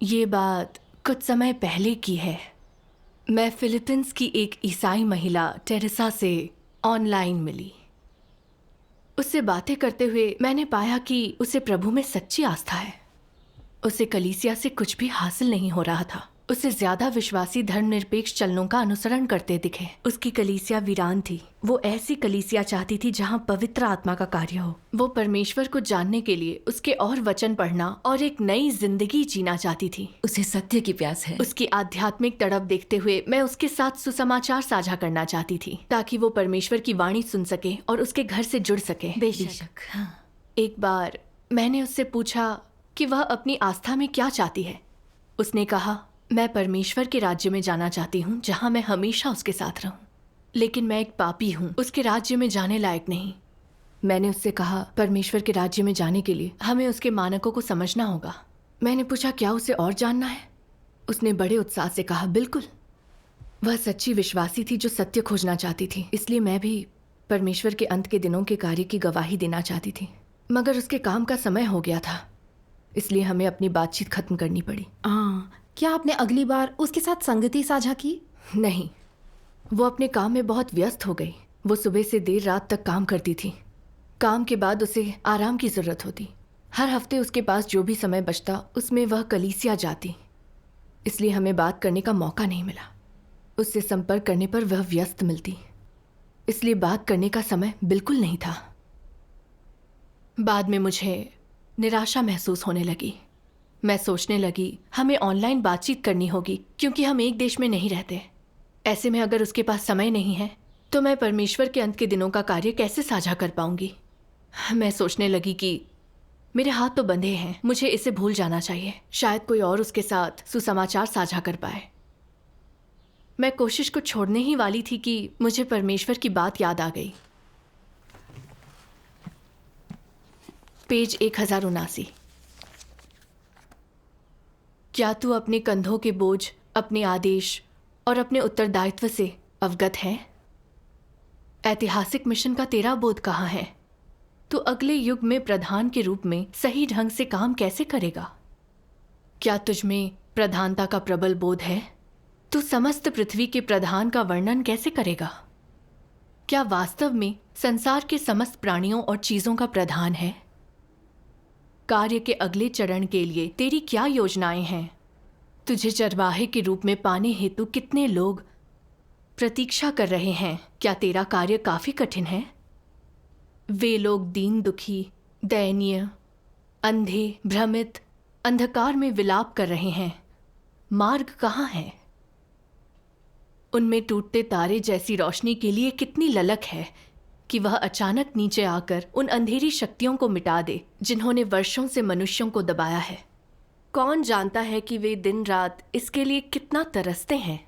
ये बात कुछ समय पहले की है। मैं फिलीपींस की एक ईसाई महिला टेरेसा से ऑनलाइन मिली। उससे बातें करते हुए मैंने पाया कि उसे प्रभु में सच्ची आस्था है। उसे कलीसिया से कुछ भी हासिल नहीं हो रहा था। उसे ज्यादा विश्वासी धर्मनिरपेक्ष चलनों का अनुसरण करते दिखे। उसकी कलीसिया वीरान थी। वो ऐसी कलीसिया चाहती थी जहां पवित्र आत्मा का कार्य हो। वो परमेश्वर को जानने के लिए उसके और वचन पढ़ना और एक नई जिंदगी जीना चाहती थी। उसे सत्य की प्यास है। उसकी आध्यात्मिक तड़प देखते हुए मैं उसके साथ सुसमाचार साझा करना चाहती थी, ताकि वो परमेश्वर की वाणी सुन सके और उसके घर से जुड़ सके। बेशक। हाँ। एक बार मैंने उससे पूछा कि वह अपनी आस्था में क्या चाहती है। उसने कहा, मैं परमेश्वर के राज्य में जाना चाहती हूँ जहाँ मैं हमेशा उसके साथ रहूँ, लेकिन मैं एक पापी हूँ, उसके राज्य में जाने लायक नहीं। मैंने उससे कहा, परमेश्वर के राज्य में जाने के लिए हमें उसके मानकों को समझना होगा। मैंने पूछा, क्या उसे और जानना है? उसने बड़े उत्साह से कहा, बिल्कुल। वह सच्ची विश्वासी थी जो सत्य खोजना चाहती थी। इसलिए मैं भी परमेश्वर के अंत के दिनों के कार्य की गवाही देना चाहती थी, मगर उसके काम का समय हो गया था, इसलिए हमें अपनी बातचीत खत्म करनी पड़ी। क्या आपने अगली बार उसके साथ संगति साझा की? नहीं, वो अपने काम में बहुत व्यस्त हो गई। वो सुबह से देर रात तक काम करती थी। काम के बाद उसे आराम की जरूरत होती। हर हफ्ते उसके पास जो भी समय बचता उसमें वह कलीसिया जाती, इसलिए हमें बात करने का मौका नहीं मिला। उससे संपर्क करने पर वह व्यस्त मिलती, इसलिए बात करने का समय बिल्कुल नहीं था। बाद में मुझे निराशा महसूस होने लगी। मैं सोचने लगी, हमें ऑनलाइन बातचीत करनी होगी क्योंकि हम एक देश में नहीं रहते। ऐसे में अगर उसके पास समय नहीं है तो मैं परमेश्वर के अंत के दिनों का कार्य कैसे साझा कर पाऊंगी। मैं सोचने लगी कि मेरे हाथ तो बंधे हैं, मुझे इसे भूल जाना चाहिए। शायद कोई और उसके साथ सुसमाचार साझा कर पाए। मैं कोशिश को छोड़ने ही वाली थी कि मुझे परमेश्वर की बात याद आ गई। पेज 1079। क्या तू अपने कंधों के बोझ, अपने आदेश और अपने उत्तरदायित्व से अवगत है? ऐतिहासिक मिशन का तेरा बोध कहाँ है? तू अगले युग में प्रधान के रूप में सही ढंग से काम कैसे करेगा? क्या तुझ में प्रधानता का प्रबल बोध है? तू समस्त पृथ्वी के प्रधान का वर्णन कैसे करेगा? क्या वास्तव में संसार के समस्त प्राणियों और चीजों का प्रधान है? कार्य के अगले चरण के लिए तेरी क्या योजनाएं हैं? तुझे चरवाहे के रूप में पाने हेतु कितने लोग प्रतीक्षा कर रहे हैं? क्या तेरा कार्य काफी कठिन है? वे लोग दीन दुखी, दयनीय, अंधे, भ्रमित, अंधकार में विलाप कर रहे हैं। मार्ग कहाँ है? उनमें टूटते तारे जैसी रोशनी के लिए कितनी ललक है कि वह अचानक नीचे आकर उन अंधेरी शक्तियों को मिटा दे जिन्होंने वर्षों से मनुष्यों को दबाया है। कौन जानता है कि वे दिन रात इसके लिए कितना तरसते हैं।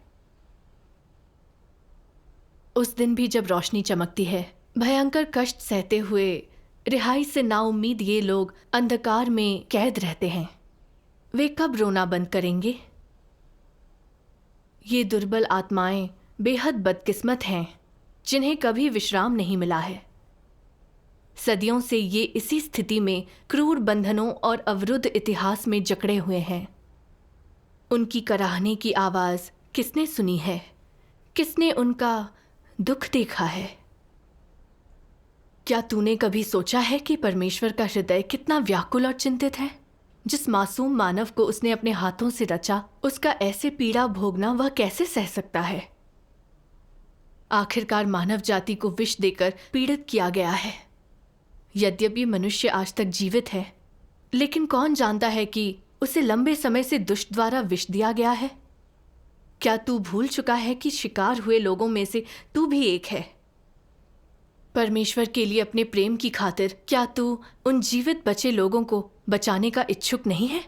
उस दिन भी जब रोशनी चमकती है, भयंकर कष्ट सहते हुए रिहाई से नाउम्मीद ये लोग अंधकार में कैद रहते हैं। वे कब रोना बंद करेंगे? ये दुर्बल आत्माएं बेहद बदकिस्मत हैं जिन्हें कभी विश्राम नहीं मिला है। सदियों से ये इसी स्थिति में क्रूर बंधनों और अवरुद्ध इतिहास में जकड़े हुए हैं। उनकी कराहने की आवाज किसने सुनी है? किसने उनका दुख देखा है? क्या तूने कभी सोचा है कि परमेश्वर का हृदय कितना व्याकुल और चिंतित है? जिस मासूम मानव को उसने अपने हाथों से रचा, उसका ऐसे पीड़ा भोगना वह कैसे सह सकता है? आखिरकार मानव जाति को विष देकर पीड़ित किया गया है। यद्यपि मनुष्य आज तक जीवित है, लेकिन कौन जानता है कि उसे लंबे समय से दुष्ट द्वारा विष दिया गया है? क्या तू भूल चुका है कि शिकार हुए लोगों में से तू भी एक है? परमेश्वर के लिए अपने प्रेम की खातिर क्या तू उन जीवित बचे लोगों को बचाने का इच्छुक नहीं है?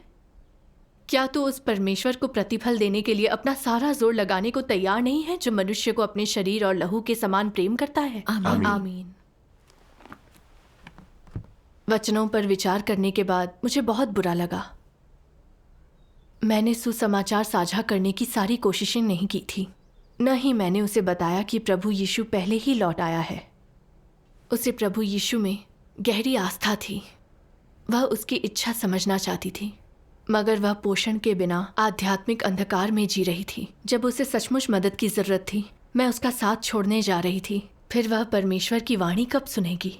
क्या तू उस परमेश्वर को प्रतिफल देने के लिए अपना सारा जोर लगाने को तैयार नहीं है जो मनुष्य को अपने शरीर और लहू के समान प्रेम करता है? आमीन। आमीन। वचनों पर विचार करने के बाद मुझे बहुत बुरा लगा। मैंने सुसमाचार साझा करने की सारी कोशिशें नहीं की थी। न ही मैंने उसे बताया कि प्रभु यीशु पहले ही लौट आया है। उसे प्रभु यीशु में गहरी आस्था थी। वह उसकी इच्छा समझना चाहती थी, मगर वह पोषण के बिना आध्यात्मिक अंधकार में जी रही थी। जब उसे सचमुच मदद की जरूरत थी, मैं उसका साथ छोड़ने जा रही थी। फिर वह परमेश्वर की वाणी कब सुनेगी?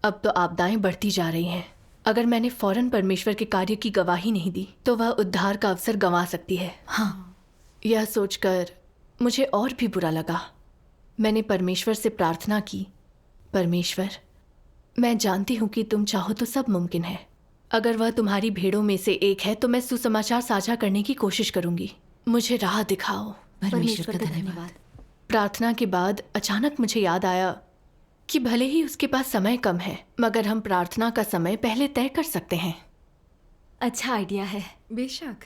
अब तो आपदाएं बढ़ती जा रही हैं। अगर मैंने फौरन परमेश्वर के कार्य की गवाही नहीं दी तो वह उद्धार का अवसर गंवा सकती है। हाँ, यह सोचकर मुझे और भी बुरा लगा। मैंने परमेश्वर से प्रार्थना की, परमेश्वर, मैं जानती हूँ कि तुम चाहो तो सब मुमकिन है। अगर वह तुम्हारी भेड़ों में से एक है तो मैं सुसमाचार साझा करने की कोशिश करूंगी। मुझे राह दिखाओ। परमेश्वर का धन्यवाद। प्रार्थना के बाद अचानक मुझे याद आया कि भले ही उसके पास समय कम है, मगर हम प्रार्थना का समय पहले तय कर सकते हैं। अच्छा आइडिया है। बेशक।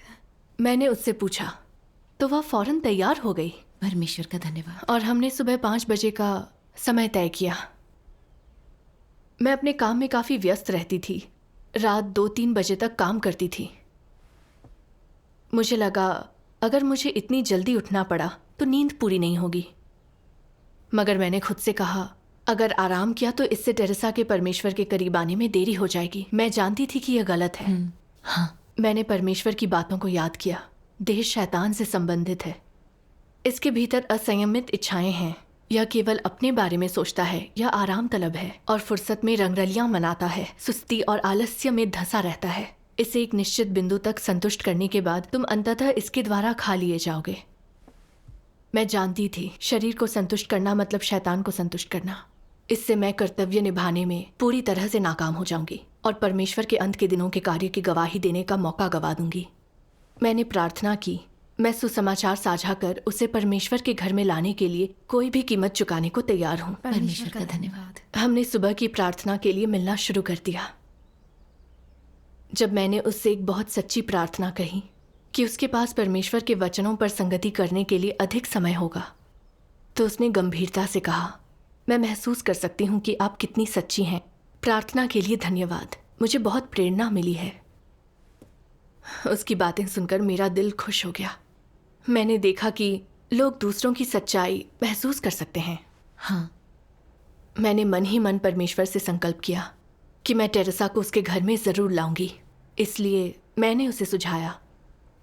मैंने उससे पूछा तो वह फौरन तैयार हो गई परमेश्वर का धन्यवाद। और हमने सुबह 5 बजे का समय तय किया। मैं अपने काम में काफ़ी व्यस्त रहती थी। रात 2-3 बजे तक काम करती थी। मुझे लगा अगर मुझे इतनी जल्दी उठना पड़ा तो नींद पूरी नहीं होगी। मगर मैंने खुद से कहा अगर आराम किया तो इससे टेरेसा के परमेश्वर के करीब आने में देरी हो जाएगी। मैं जानती थी कि यह गलत है। हाँ, मैंने परमेश्वर की बातों को याद किया। देह शैतान से संबंधित है। इसके भीतर असंयमित इच्छाएं हैं। यह केवल अपने बारे में सोचता है। यह आराम तलब है और फुर्सत में रंगरलियां मनाता है। सुस्ती और आलस्य में धंसा रहता है। इसे एक निश्चित बिंदु तक संतुष्ट करने के बाद तुम अंततः इसके द्वारा खा लिए जाओगे। मैं जानती थी शरीर को संतुष्ट करना मतलब शैतान को संतुष्ट करना। इससे मैं कर्तव्य निभाने में पूरी तरह से नाकाम हो जाऊंगी और परमेश्वर के अंत के दिनों के कार्य की गवाही देने का मौका गवा दूंगी। मैंने प्रार्थना की, मैं सुसमाचार साझा कर उसे परमेश्वर के घर में लाने के लिए कोई भी कीमत चुकाने को तैयार हूँ। परमेश्वर का धन्यवाद। हमने सुबह की प्रार्थना के लिए मिलना शुरू कर दिया। जब मैंने उससे एक बहुत सच्ची प्रार्थना कही कि उसके पास परमेश्वर के वचनों पर संगति करने के लिए अधिक समय होगा, तो उसने गंभीरता से कहा, मैं महसूस कर सकती हूँ कि आप कितनी सच्ची हैं। प्रार्थना के लिए धन्यवाद। मुझे बहुत प्रेरणा मिली है। उसकी बातें सुनकर मेरा दिल खुश हो गया। मैंने देखा कि लोग दूसरों की सच्चाई महसूस कर सकते हैं। हाँ, मैंने मन ही मन परमेश्वर से संकल्प किया कि मैं टेरेसा को उसके घर में ज़रूर लाऊंगी। इसलिए मैंने उसे सुझाया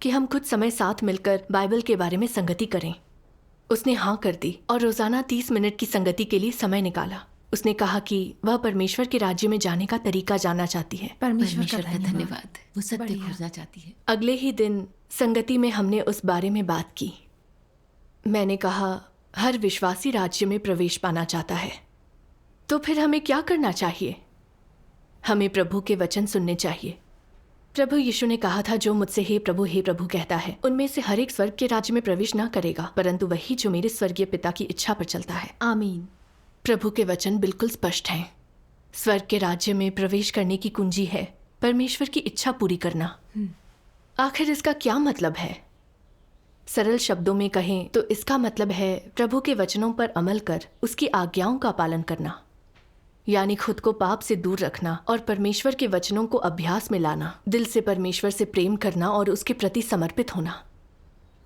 कि हम कुछ समय साथ मिलकर बाइबल के बारे में संगति करें। उसने हाँ कर दी और रोज़ाना 30 मिनट की संगति के लिए समय निकाला। उसने कहा कि वह परमेश्वर के राज्य में जाने का तरीका जानना चाहती है। परमेश्वर का धन्यवाद। वो सत्य खोजना चाहती है। अगले ही दिन संगति में हमने उस बारे में बात की। मैंने कहा हर विश्वासी राज्य में प्रवेश पाना चाहता है, तो फिर हमें क्या करना चाहिए? हमें प्रभु के वचन सुनने चाहिए। प्रभु यीशु ने कहा था, जो मुझसे हे प्रभु कहता है, उनमें से हर एक स्वर्ग के राज्य में प्रवेश न करेगा, परंतु वही जो मेरे स्वर्गीय पिता की इच्छा पर चलता है। आमीन। प्रभु के वचन बिल्कुल स्पष्ट हैं। स्वर्ग के राज्य में प्रवेश करने की कुंजी है परमेश्वर की इच्छा पूरी करना। आखिर इसका क्या मतलब है? सरल शब्दों में कहें तो इसका मतलब है प्रभु के वचनों पर अमल कर उसकी आज्ञाओं का पालन करना, यानी खुद को पाप से दूर रखना और परमेश्वर के वचनों को अभ्यास में लाना, दिल से परमेश्वर से प्रेम करना और उसके प्रति समर्पित होना।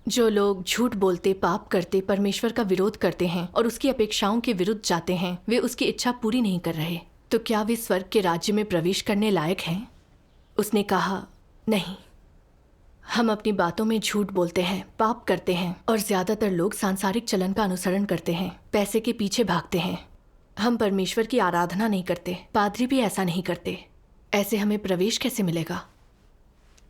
जो लोग झूठ बोलते, पाप करते, परमेश्वर का विरोध करते हैं और उसकी अपेक्षाओं के विरुद्ध जाते हैं, वे उसकी इच्छा पूरी नहीं कर रहे। तो क्या वे स्वर्ग के राज्य में प्रवेश करने लायक हैं? उसने कहा, नहीं। हम अपनी बातों में झूठ बोलते हैं, पाप करते हैं और ज्यादातर लोग सांसारिक चलन का अनुसरण करते हैं, पैसे के पीछे भागते हैं। हम परमेश्वर की आराधना नहीं करते, पादरी भी ऐसा नहीं करते। ऐसे हमें प्रवेश कैसे मिलेगा?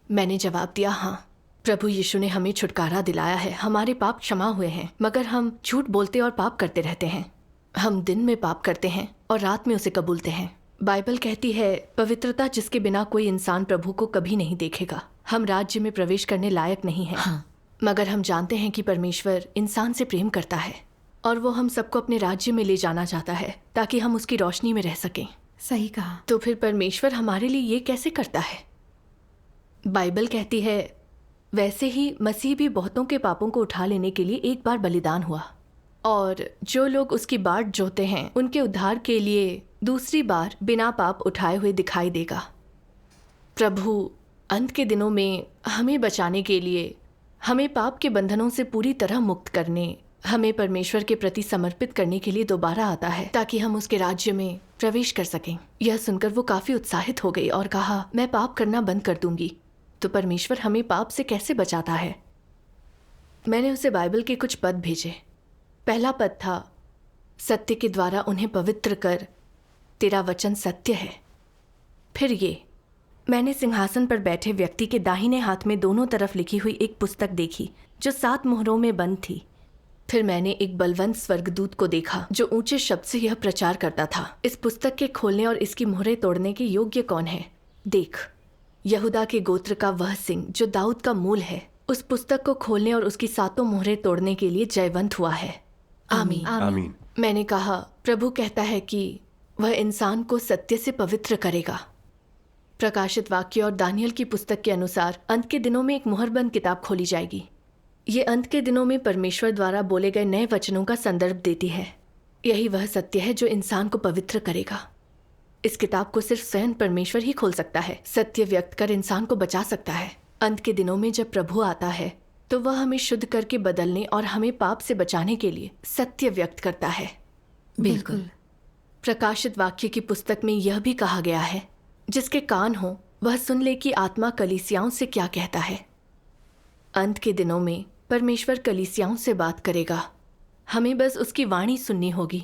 मैंने जवाब दिया, हाँ, प्रभु यीशु ने हमें छुटकारा दिलाया है, हमारे पाप क्षमा हुए हैं, मगर हम झूठ बोलते और पाप करते रहते हैं। हम दिन में पाप करते हैं और रात में उसे कबूलते हैं। बाइबल कहती है, पवित्रता जिसके बिना कोई इंसान प्रभु को कभी नहीं देखेगा। हम राज्य में प्रवेश करने लायक नहीं हैं। हाँ। मगर हम जानते हैं कि परमेश्वर इंसान से प्रेम करता है और वो हम सबको अपने राज्य में ले जाना चाहता है ताकि हम उसकी रोशनी में रह सकें। सही कहा। तो फिर परमेश्वर हमारे लिए ये कैसे करता है? बाइबल कहती है, वैसे ही मसीह भी बहुतों के पापों को उठा लेने के लिए एक बार बलिदान हुआ, और जो लोग उसकी बाट जोते हैं उनके उद्धार के लिए दूसरी बार बिना पाप उठाए हुए दिखाई देगा। प्रभु अंत के दिनों में हमें बचाने के लिए, हमें पाप के बंधनों से पूरी तरह मुक्त करने, हमें परमेश्वर के प्रति समर्पित करने के लिए दोबारा आता है ताकि हम उसके राज्य में प्रवेश कर सकें। यह सुनकर वो काफी उत्साहित हो गई और कहा, मैं पाप करना बंद कर दूंगी तो परमेश्वर हमें पाप से कैसे बचाता है। मैंने उसे बाइबल के कुछ पद भेजे। पहला पद था, सत्य के द्वारा उन्हें पवित्र कर, तेरा वचन सत्य है। फिर ये, मैंने सिंहासन पर बैठे व्यक्ति के दाहिने हाथ में दोनों तरफ लिखी हुई एक पुस्तक देखी जो 7 मुहरों में बंद थी। फिर मैंने एक बलवंत स्वर्गदूत को देखा जो ऊंचे शब्द से यह प्रचार करता था, इस पुस्तक के खोलने और इसकी मुहरें तोड़ने के योग्य कौन है। देख, यहूदा के गोत्र का वह सिंह जो दाऊद का मूल है, उस पुस्तक को खोलने और उसकी 7 मुहरें तोड़ने के लिए जयवंत हुआ है। आमीन। आमीन। मैंने कहा, प्रभु कहता है कि वह इंसान को सत्य से पवित्र करेगा। प्रकाशित वाक्य और दानियल की पुस्तक के अनुसार अंत के दिनों में एक मुहरबंद किताब खोली जाएगी। ये अंत के दिनों में परमेश्वर द्वारा बोले गए नए वचनों का संदर्भ देती है। यही वह सत्य है जो इंसान को पवित्र करेगा। इस किताब को सिर्फ स्वयं परमेश्वर ही खोल सकता है। सत्य व्यक्त कर इंसान को बचा सकता है। अंत के दिनों में जब प्रभु आता है तो वह हमें शुद्ध करके बदलने और हमें पाप से बचाने के लिए सत्य व्यक्त करता है। बिल्कुल। प्रकाशित वाक्य की पुस्तक में यह भी कहा गया है, जिसके कान हो वह सुन ले कि आत्मा कलीसियाओं से क्या कहता है। अंत के दिनों में परमेश्वर कलीसियाओं से बात करेगा। हमें बस उसकी वाणी सुननी होगी।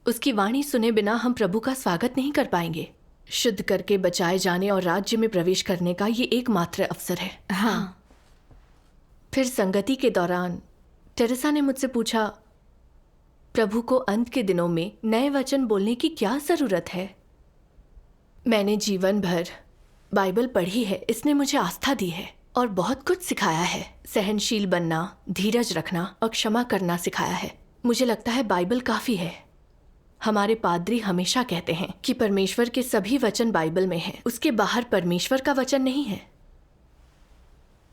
उसकी वाणी सुने बिना हम प्रभु का स्वागत नहीं कर पाएंगे। शुद्ध करके बचाए जाने और राज्य में प्रवेश करने का ये एकमात्र अवसर है। हाँ। फिर संगति के दौरान टेरेसा ने मुझसे पूछा, प्रभु को अंत के दिनों में नए वचन बोलने की क्या जरूरत है। मैंने जीवन भर बाइबल पढ़ी है, इसने मुझे आस्था दी है और बहुत कुछ सिखाया है। सहनशील बनना, धीरज रखना और क्षमा करना सिखाया है। मुझे लगता है बाइबल काफी है। हमारे पादरी हमेशा कहते हैं कि परमेश्वर के सभी वचन बाइबल में हैं, उसके बाहर परमेश्वर का वचन नहीं है।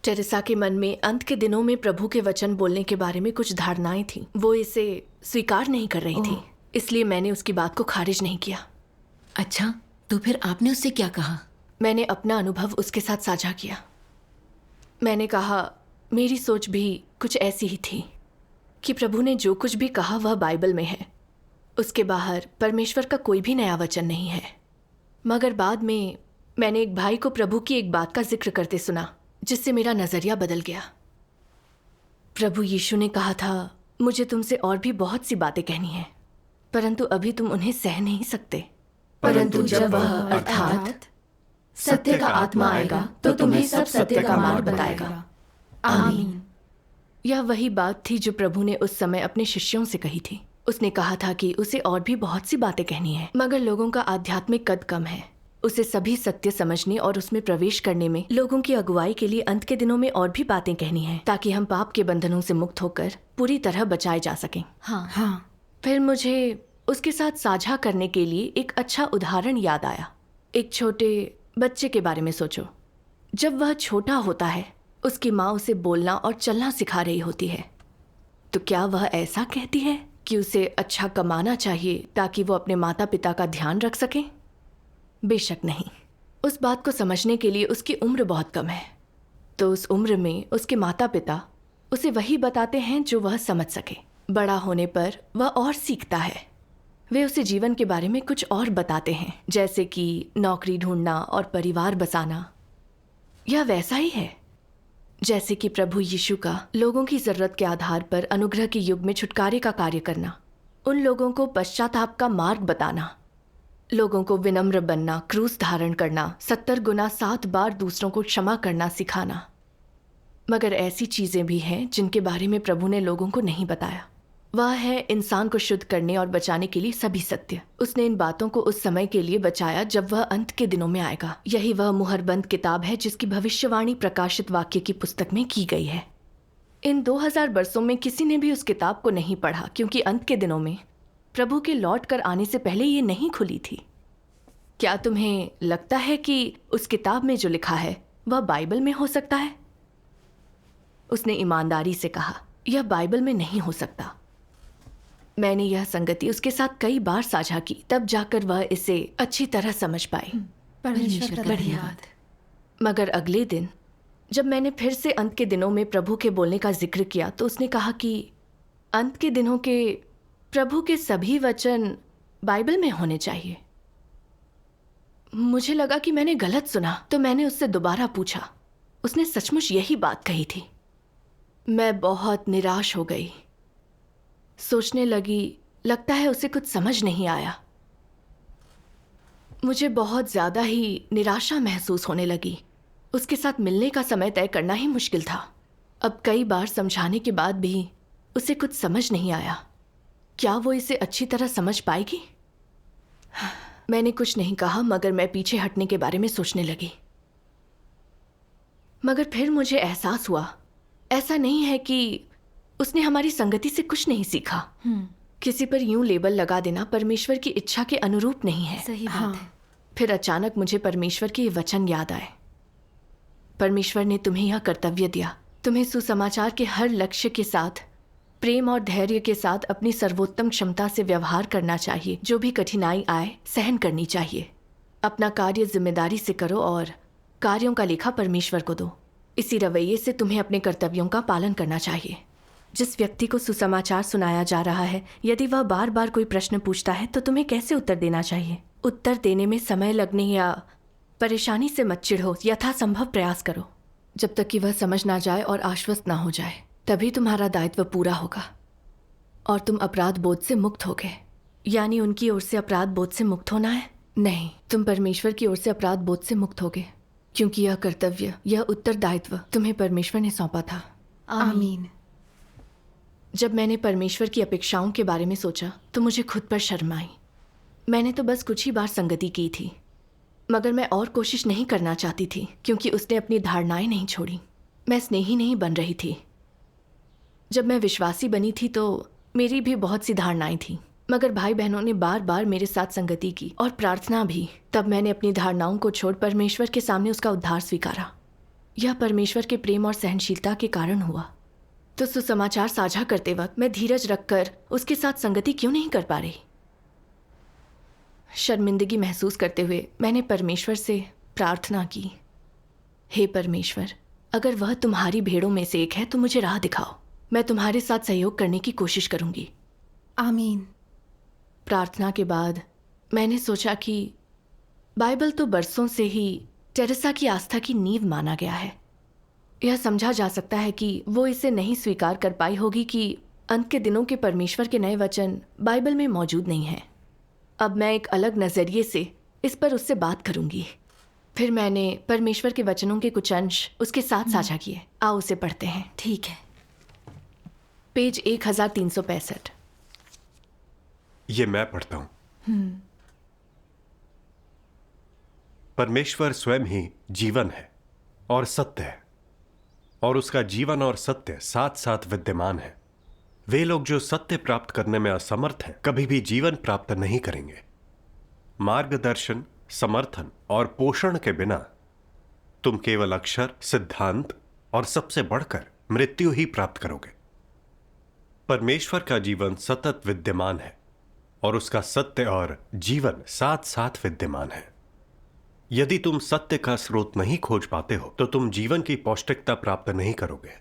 टेरेसा के मन में अंत के दिनों में प्रभु के वचन बोलने के बारे में कुछ धारणाएं थीं। वो इसे स्वीकार नहीं कर रही थी, इसलिए मैंने उसकी बात को खारिज नहीं किया। अच्छा, तो फिर आपने उससे क्या कहा? मैंने अपना अनुभव उसके साथ साझा किया। मैंने कहा, मेरी सोच भी कुछ ऐसी ही थी कि प्रभु ने जो कुछ भी कहा वह बाइबल में है, उसके बाहर परमेश्वर का कोई भी नया वचन नहीं है। मगर बाद में मैंने एक भाई को प्रभु की एक बात का जिक्र करते सुना, जिससे मेरा नजरिया बदल गया। प्रभु यीशु ने कहा था, मुझे तुमसे और भी बहुत सी बातें कहनी हैं, परंतु अभी तुम उन्हें सह नहीं सकते। परंतु जब वह अर्थात सत्य का आत्मा आएगा तो तुम्हें सब सत्य का मार्ग बताएगा। आमीन। यह वही बात थी जो प्रभु ने उस समय अपने शिष्यों से कही थी। उसने कहा था कि उसे और भी बहुत सी बातें कहनी है, मगर लोगों का आध्यात्मिक कद कम है। उसे सभी सत्य समझने और उसमें प्रवेश करने में लोगों की अगुवाई के लिए अंत के दिनों में और भी बातें कहनी है, ताकि हम पाप के बंधनों से मुक्त होकर पूरी तरह बचाए जा सकें। हाँ। फिर मुझे उसके साथ साझा करने के लिए एक अच्छा उदाहरण याद आया। एक छोटे बच्चे के बारे में सोचो। जब वह छोटा होता है, उसकी माँ उसे बोलना और चलना सिखा रही होती है, तो क्या वह ऐसा कहती है कि उसे अच्छा कमाना चाहिए ताकि वो अपने माता पिता का ध्यान रख सके? बेशक नहीं। उस बात को समझने के लिए उसकी उम्र बहुत कम है। तो उस उम्र में उसके माता पिता उसे वही बताते हैं जो वह समझ सके। बड़ा होने पर वह और सीखता है। वे उसे जीवन के बारे में कुछ और बताते हैं, जैसे कि नौकरी ढूंढना और परिवार बसाना। यह वैसा ही है जैसे कि प्रभु यीशु का लोगों की जरूरत के आधार पर अनुग्रह के युग में छुटकारे का कार्य करना, उन लोगों को पश्चाताप का मार्ग बताना, लोगों को विनम्र बनना, क्रूस धारण करना, 70 गुना 7 बार दूसरों को क्षमा करना सिखाना। मगर ऐसी चीजें भी हैं जिनके बारे में प्रभु ने लोगों को नहीं बताया। वह है इंसान को शुद्ध करने और बचाने के लिए सभी सत्य। उसने इन बातों को उस समय के लिए बचाया जब वह अंत के दिनों में आएगा। यही वह मुहरबंद किताब है जिसकी भविष्यवाणी प्रकाशित वाक्य की पुस्तक में की गई है। इन 2000 वर्षों में किसी ने भी उस किताब को नहीं पढ़ा, क्योंकि अंत के दिनों में प्रभु के लौट कर आने से पहले ये नहीं खुली थी। क्या तुम्हें लगता है कि उस किताब में जो लिखा है वह बाइबल में हो सकता है? उसने ईमानदारी से कहा, यह बाइबल में नहीं हो सकता। मैंने यह संगति उसके साथ कई बार साझा की, तब जाकर वह इसे अच्छी तरह समझ पाई। परमेश्वर का धन्यवाद। मगर अगले दिन जब मैंने फिर से अंत के दिनों में प्रभु के बोलने का जिक्र किया तो उसने कहा कि अंत के दिनों के प्रभु के सभी वचन बाइबल में होने चाहिए। मुझे लगा कि मैंने गलत सुना, तो मैंने उससे दोबारा पूछा, उसने सचमुच यही बात कही थी। मैं बहुत निराश हो गई। सोचने लगी, लगता है उसे कुछ समझ नहीं आया। मुझे बहुत ज़्यादा ही निराशा महसूस होने लगी। उसके साथ मिलने का समय तय करना ही मुश्किल था। अब कई बार समझाने के बाद भी उसे कुछ समझ नहीं आया। क्या वो इसे अच्छी तरह समझ पाएगी? मैंने कुछ नहीं कहा, मगर मैं पीछे हटने के बारे में सोचने लगी। मगर फिर मुझे एहसास हुआ, ऐसा नहीं है कि उसने हमारी संगति से कुछ नहीं सीखा। किसी पर यूं लेबल लगा देना परमेश्वर की इच्छा के अनुरूप नहीं है। सही बात है। फिर अचानक मुझे परमेश्वर के ये वचन याद आए। परमेश्वर ने तुम्हें यह कर्तव्य दिया, तुम्हें सुसमाचार के हर लक्ष्य के साथ, प्रेम और धैर्य के साथ अपनी सर्वोत्तम क्षमता से व्यवहार करना चाहिए। जो भी कठिनाई आए सहन करनी चाहिए। अपना कार्य जिम्मेदारी से करो और कार्यों का लेखा परमेश्वर को दो। इसी रवैये से तुम्हें अपने कर्तव्यों का पालन करना चाहिए। जिस व्यक्ति को सुसमाचार सुनाया जा रहा है, यदि वह बार बार कोई प्रश्न पूछता है तो तुम्हें कैसे उत्तर देना चाहिए? उत्तर देने में समय लगने या परेशानी से मत चिढ़ो, यथासंभव प्रयास करो जब तक कि वह समझ ना जाए और आश्वस्त ना हो जाए। तभी तुम्हारा दायित्व पूरा होगा और तुम अपराध बोध से मुक्त होगे। यानी उनकी ओर से अपराध बोध से मुक्त होना है? नहीं, तुम परमेश्वर की ओर से अपराध बोध से मुक्त होगे, क्योंकि यह कर्तव्य, यह उत्तरदायित्व तुम्हें परमेश्वर ने सौंपा था। आमीन। जब मैंने परमेश्वर की अपेक्षाओं के बारे में सोचा तो मुझे खुद पर शर्म आई। मैंने तो बस कुछ ही बार संगति की थी, मगर मैं और कोशिश नहीं करना चाहती थी, क्योंकि उसने अपनी धारणाएं नहीं छोड़ी। मैं स्नेही नहीं बन रही थी। जब मैं विश्वासी बनी थी तो मेरी भी बहुत सी धारणाएं थीं, मगर भाई बहनों ने बार बार मेरे साथ संगति की और प्रार्थना भी। तब मैंने अपनी धारणाओं को छोड़ परमेश्वर के सामने उसका उद्धार स्वीकारा। यह परमेश्वर के प्रेम और सहनशीलता के कारण हुआ। तो सुसमाचार साझा करते वक्त मैं धीरज रखकर उसके साथ संगति क्यों नहीं कर पा रही? शर्मिंदगी महसूस करते हुए मैंने परमेश्वर से प्रार्थना की, हे परमेश्वर, अगर वह तुम्हारी भेड़ों में से एक है तो मुझे राह दिखाओ। मैं तुम्हारे साथ सहयोग करने की कोशिश करूंगी। आमीन। प्रार्थना के बाद मैंने सोचा कि बाइबल तो बरसों से ही टेरेसा की आस्था की नींव माना गया है। यह समझा जा सकता है कि वो इसे नहीं स्वीकार कर पाई होगी कि अंत के दिनों के परमेश्वर के नए वचन बाइबल में मौजूद नहीं हैं। अब मैं एक अलग नज़रिए से इस पर उससे बात करूंगी। फिर मैंने परमेश्वर के वचनों के कुछ अंश उसके साथ साझा किए। आओ उसे पढ़ते हैं। ठीक है। पेज 1365। ये मैं पढ़ता हूं। परमेश्वर स्वयं ही जीवन है और सत्य है, और उसका जीवन और सत्य साथ साथ विद्यमान है। वे लोग जो सत्य प्राप्त करने में असमर्थ हैं कभी भी जीवन प्राप्त नहीं करेंगे। मार्गदर्शन, समर्थन और पोषण के बिना तुम केवल अक्षर, सिद्धांत और सबसे बढ़कर मृत्यु ही प्राप्त करोगे। परमेश्वर का जीवन सतत विद्यमान है और उसका सत्य और जीवन साथ साथ विद्यमान है। यदि तुम सत्य का स्रोत नहीं खोज पाते हो तो तुम जीवन की पौष्टिकता प्राप्त नहीं करोगे।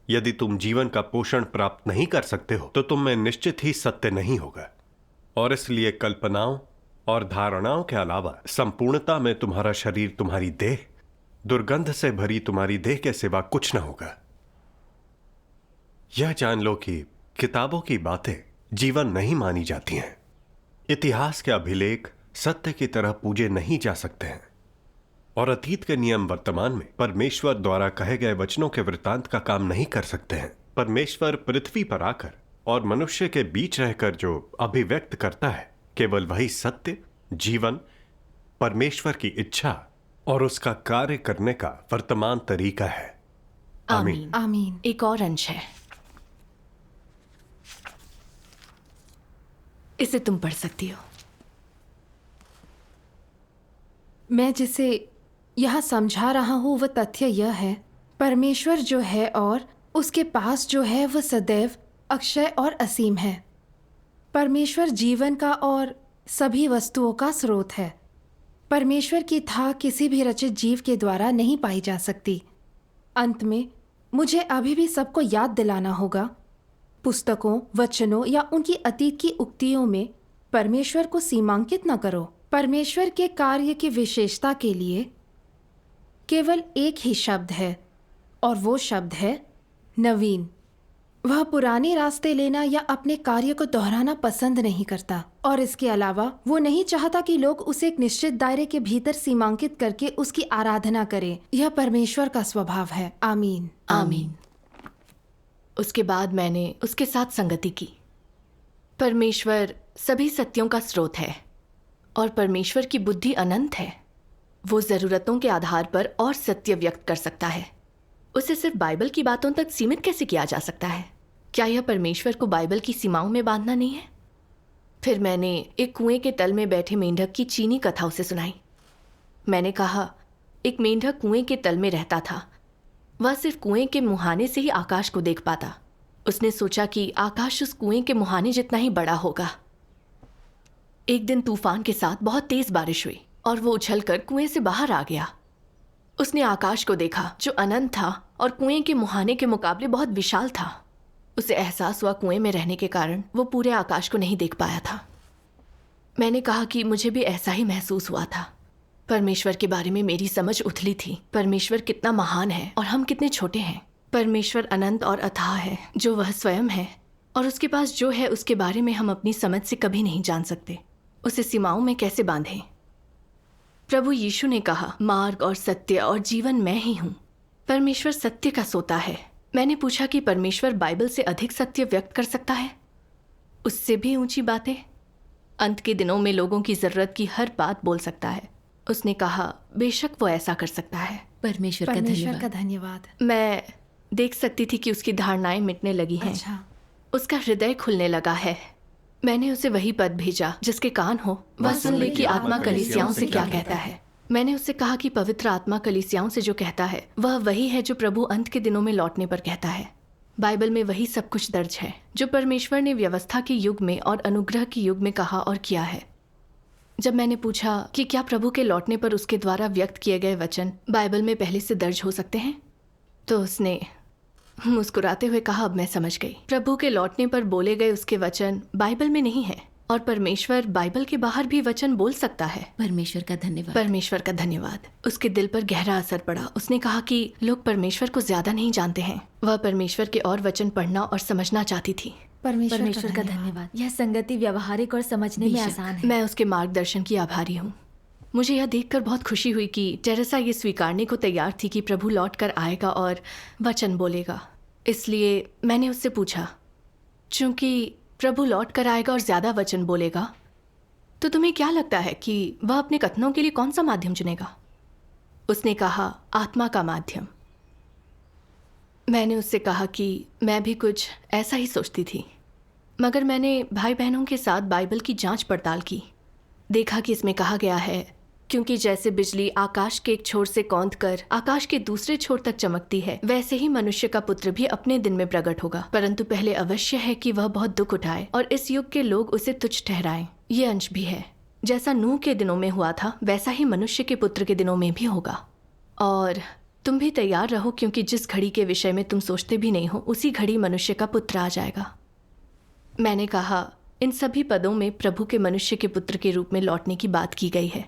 यदि तुम जीवन का पोषण प्राप्त नहीं कर सकते हो तो तुम में निश्चित ही सत्य नहीं होगा, और इसलिए कल्पनाओं और धारणाओं के अलावा संपूर्णता में तुम्हारा शरीर, तुम्हारी देह, दुर्गंध से भरी तुम्हारी देह के सिवा कुछ न होगा। यह जान लो कि किताबों की बातें जीवन नहीं मानी जाती हैं। इतिहास के अभिलेख सत्य की तरह पूजे नहीं जा सकते हैं, और अतीत के नियम वर्तमान में परमेश्वर द्वारा कहे गए वचनों के वृत्तांत का काम नहीं कर सकते हैं। परमेश्वर पृथ्वी पर आकर और मनुष्य के बीच रहकर जो अभिव्यक्त करता है, केवल वही सत्य, जीवन, परमेश्वर की इच्छा और उसका कार्य करने का वर्तमान तरीका है। आमीन। आमीन। एक और अंश है, इसे तुम पढ़ सकती हो। मैं जिसे यहाँ समझा रहा हूँ वह तथ्य यह है, परमेश्वर जो है और उसके पास जो है वह सदैव अक्षय और असीम है। परमेश्वर जीवन का और सभी वस्तुओं का स्रोत है। परमेश्वर की था किसी भी रचित जीव के द्वारा नहीं पाई जा सकती। अंत में मुझे अभी भी सबको याद दिलाना होगा, पुस्तकों, वचनों या उनकी अतीत की उक्तियों में परमेश्वर को सीमांकित न करो। परमेश्वर के कार्य की विशेषता के लिए केवल एक ही शब्द है और वो शब्द है नवीन। वह पुराने रास्ते लेना या अपने कार्य को दोहराना पसंद नहीं करता, और इसके अलावा वो नहीं चाहता कि लोग उसे एक निश्चित दायरे के भीतर सीमांकित करके उसकी आराधना करें। यह परमेश्वर का स्वभाव है। आमीन। आमीन। उसके बाद मैंने उसके साथ संगति की। परमेश्वर सभी सत्यों का स्रोत है और परमेश्वर की बुद्धि अनंत है। वो ज़रूरतों के आधार पर और सत्य व्यक्त कर सकता है। उसे सिर्फ बाइबल की बातों तक सीमित कैसे किया जा सकता है? क्या यह परमेश्वर को बाइबल की सीमाओं में बांधना नहीं है? फिर मैंने एक कुएं के तल में बैठे मेंढक की चीनी कथा उसे सुनाई। मैंने कहा, एक मेंढक कुएं के तल में रहता था। वह सिर्फ कुएं के मुहाने से ही आकाश को देख पाता। उसने सोचा कि आकाश उस कुएं के मुहाने जितना ही बड़ा होगा। एक दिन तूफान के साथ बहुत तेज बारिश हुई और वो उछलकर कुएं से बाहर आ गया। उसने आकाश को देखा जो अनंत था और कुएं के मुहाने के मुकाबले बहुत विशाल था। उसे एहसास हुआ कुएं में रहने के कारण वो पूरे आकाश को नहीं देख पाया था। मैंने कहा कि मुझे भी ऐसा ही महसूस हुआ था। परमेश्वर के बारे में मेरी समझ उथली थी। परमेश्वर कितना महान है और हम कितने छोटे हैं। परमेश्वर अनंत और अथाह है, जो वह स्वयं है, और उसके पास जो है उसके बारे में हम अपनी समझ से कभी नहीं जान सकते। उसे सीमाओं में कैसे बांधें? प्रभु यीशु ने कहा, मार्ग और सत्य और जीवन मैं ही हूँ। परमेश्वर सत्य का सोता है। मैंने पूछा कि परमेश्वर बाइबल से अधिक सत्य व्यक्त कर सकता है, उससे भी ऊंची बातें। अंत के दिनों में लोगों की जरूरत की हर बात बोल सकता है। उसने कहा, बेशक वो ऐसा कर सकता है। परमेश्वर का धन्यवाद। मैं देख सकती थी कि उसकी धारणाएं मिटने लगी हैं। अच्छा। उसका हृदय खुलने लगा है। मैंने उसे वही पद भेजा जिसके कान हो वह सुन ले कि आत्मा कलीसियाओं से क्या कहता है। मैंने उससे कहा कि पवित्र आत्मा कलीसियाओं से जो कहता है वह वही है जो प्रभु अंत के दिनों में लौटने पर कहता है। बाइबल में वही सब कुछ दर्ज है जो परमेश्वर ने व्यवस्था के युग में और अनुग्रह के युग में कहा और किया है। जब मैंने पूछा कि क्या प्रभु के लौटने पर उसके द्वारा व्यक्त किए गए वचन बाइबल में पहले से दर्ज हो सकते हैं, तो उसने मुस्कुराते हुए कहा, अब मैं समझ गई। प्रभु के लौटने पर बोले गए उसके वचन बाइबल में नहीं है और परमेश्वर बाइबल के बाहर भी वचन बोल सकता है। परमेश्वर का धन्यवाद। परमेश्वर का धन्यवाद। उसके दिल पर गहरा असर पड़ा। उसने कहा कि लोग परमेश्वर को ज्यादा नहीं जानते हैं। वह परमेश्वर के और वचन पढ़ना और समझना चाहती थी। परमेश्वर का धन्यवाद। यह संगति व्यवहारिक और समझने में आसान है। मैं उसके मार्गदर्शन की आभारी हूँ। मुझे यह देखकर बहुत खुशी हुई कि टेरेसा ये स्वीकारने को तैयार थी कि प्रभु लौट कर आएगा और वचन बोलेगा। इसलिए मैंने उससे पूछा, चूंकि प्रभु लौट कर आएगा और ज्यादा वचन बोलेगा, तो तुम्हें क्या लगता है कि वह अपने कथनों के लिए कौन सा माध्यम चुनेगा? उसने कहा, आत्मा का माध्यम। मैंने उससे कहा कि मैं भी कुछ ऐसा ही सोचती थी, मगर मैंने भाई बहनों के साथ बाइबल की जांच पड़ताल की। देखा कि इसमें कहा गया है, क्योंकि जैसे बिजली आकाश के एक छोर से कौंध कर आकाश के दूसरे छोर तक चमकती है, वैसे ही मनुष्य का पुत्र भी अपने दिन में प्रकट होगा। परंतु पहले अवश्य है कि वह बहुत दुख उठाए और इस युग के लोग उसे तुच्छ ठहराएं। ये अंश भी है, जैसा नूह के दिनों में हुआ था वैसा ही मनुष्य के पुत्र के दिनों में भी होगा। और तुम भी तैयार रहो, क्योंकि जिस घड़ी के विषय में तुम सोचते भी नहीं हो उसी घड़ी मनुष्य का पुत्र आ जाएगा। मैंने कहा, इन सभी पदों में प्रभु के मनुष्य के पुत्र के रूप में लौटने की बात की गई है।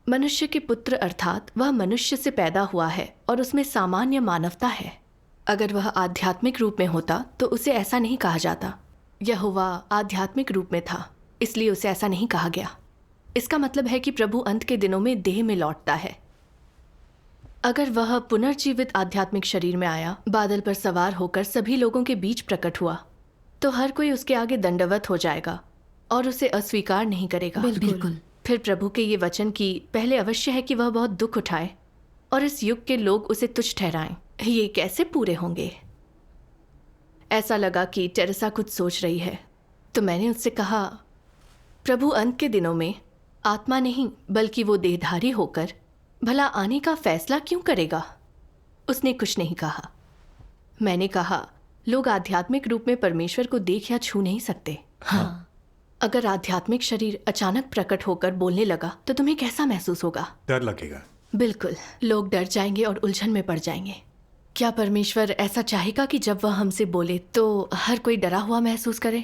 मनुष्य के पुत्र अर्थात वह मनुष्य से पैदा हुआ है और उसमें सामान्य मानवता है। अगर वह आध्यात्मिक रूप में होता तो उसे ऐसा नहीं कहा जाता। यहोवा आध्यात्मिक रूप में था, इसलिए उसे ऐसा नहीं कहा गया। इसका मतलब है कि प्रभु अंत के दिनों में देह में लौटता है। अगर वह पुनर्जीवित आध्यात्मिक शरीर में आया, बादल पर सवार होकर सभी लोगों के बीच प्रकट हुआ, तो हर कोई उसके आगे दंडवत हो जाएगा और उसे अस्वीकार नहीं करेगा। बिल्कुल। फिर प्रभु के ये वचन की पहले अवश्य है कि वह बहुत दुख उठाए और इस युग के लोग उसे तुच्छ ठहराएं। ये कैसे पूरे होंगे? ऐसा लगा कि टेरेसा कुछ सोच रही है, तो मैंने उससे कहा, प्रभु अंत के दिनों में आत्मा नहीं बल्कि वो देहधारी होकर भला आने का फैसला क्यों करेगा? उसने कुछ नहीं कहा। मैंने कहा, लोग आध्यात्मिक रूप में परमेश्वर को देख या छू नहीं सकते। हाँ। अगर आध्यात्मिक शरीर अचानक प्रकट होकर बोलने लगा तो तुम्हें कैसा महसूस होगा? डर लगेगा। बिल्कुल, लोग डर जाएंगे और उलझन में पड़ जाएंगे। क्या परमेश्वर ऐसा चाहेगा कि जब वह हमसे बोले तो हर कोई डरा हुआ महसूस करे?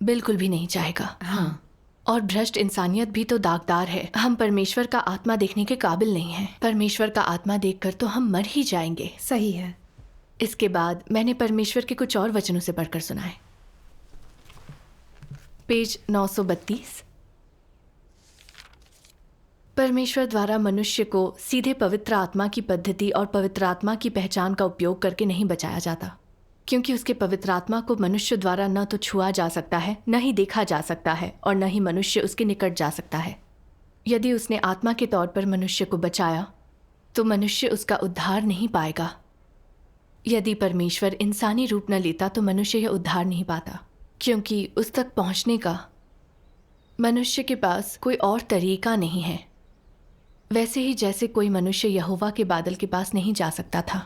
बिल्कुल भी नहीं चाहेगा। हाँ। और भ्रष्ट इंसानियत भी तो दागदार है। हम परमेश्वर का आत्मा देखने के काबिल नहीं हैं। परमेश्वर का आत्मा देखकर तो हम मर ही जाएंगे। सही है। इसके बाद मैंने परमेश्वर के कुछ और वचनों से पढ़कर सुनाए। पेज 932। परमेश्वर द्वारा मनुष्य को सीधे पवित्र आत्मा की पद्धति और पवित्र आत्मा की पहचान का उपयोग करके नहीं बचाया जाता, क्योंकि उसके पवित्र आत्मा को मनुष्य द्वारा न तो छुआ जा सकता है, न ही देखा जा सकता है, और न ही मनुष्य उसके निकट जा सकता है। यदि उसने आत्मा के तौर पर मनुष्य को बचाया तो मनुष्य उसका उद्धार नहीं पाएगा। यदि परमेश्वर इंसानी रूप न लेता तो मनुष्य यह उद्धार नहीं पाता, क्योंकि उस तक पहुंचने का मनुष्य के पास कोई और तरीका नहीं है। वैसे ही जैसे कोई मनुष्य यहोवा के बादल के पास नहीं जा सकता था,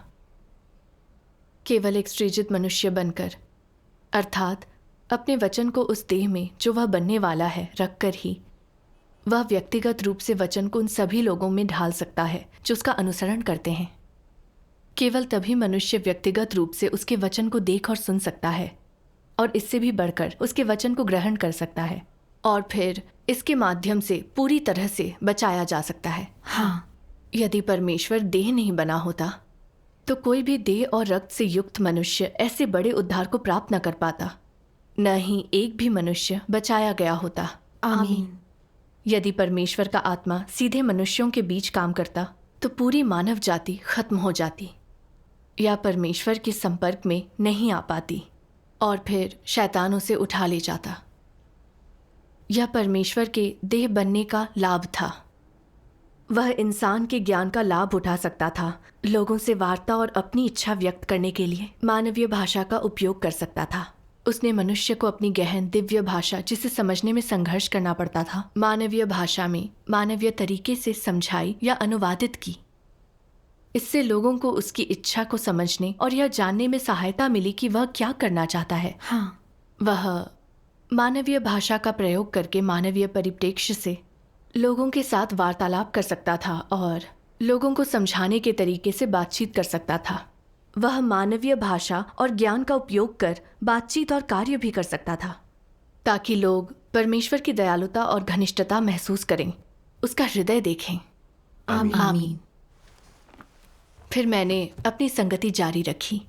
केवल एक सृजित मनुष्य बनकर, अर्थात अपने वचन को उस देह में जो वह बनने वाला है रखकर ही वह व्यक्तिगत रूप से वचन को उन सभी लोगों में ढाल सकता है जो उसका अनुसरण करते हैं। केवल तभी मनुष्य व्यक्तिगत रूप से उसके वचन को देख और सुन सकता है, और इससे भी बढ़कर उसके वचन को ग्रहण कर सकता है, और फिर इसके माध्यम से पूरी तरह से बचाया जा सकता है। हाँ, यदि परमेश्वर देह नहीं बना होता तो कोई भी देह और रक्त से युक्त मनुष्य ऐसे बड़े उद्धार को प्राप्त न कर पाता, न ही एक भी मनुष्य बचाया गया होता। आमीन। यदि परमेश्वर का आत्मा सीधे मनुष्यों के बीच काम करता तो पूरी मानव जाति खत्म हो जाती या परमेश्वर के संपर्क में नहीं आ पाती, और फिर शैतान उसे उठा ले जाता। यह परमेश्वर के देह बनने का लाभ था। वह इंसान के ज्ञान का लाभ उठा सकता था, लोगों से वार्ता और अपनी इच्छा व्यक्त करने के लिए मानवीय भाषा का उपयोग कर सकता था। उसने मनुष्य को अपनी गहन दिव्य भाषा, जिसे समझने में संघर्ष करना पड़ता था, मानवीय भाषा में मानवीय तरीके से समझाई या अनुवादित की। इससे लोगों को उसकी इच्छा को समझने और यह जानने में सहायता मिली कि वह क्या करना चाहता है। हाँ, वह मानवीय भाषा का प्रयोग करके मानवीय परिप्रेक्ष्य से लोगों के साथ वार्तालाप कर सकता था और लोगों को समझाने के तरीके से बातचीत कर सकता था। वह मानवीय भाषा और ज्ञान का उपयोग कर बातचीत और कार्य भी कर सकता था, ताकि लोग परमेश्वर की दयालुता और घनिष्ठता महसूस करें, उसका हृदय देखें। आमीन। फिर मैंने अपनी संगति जारी रखी।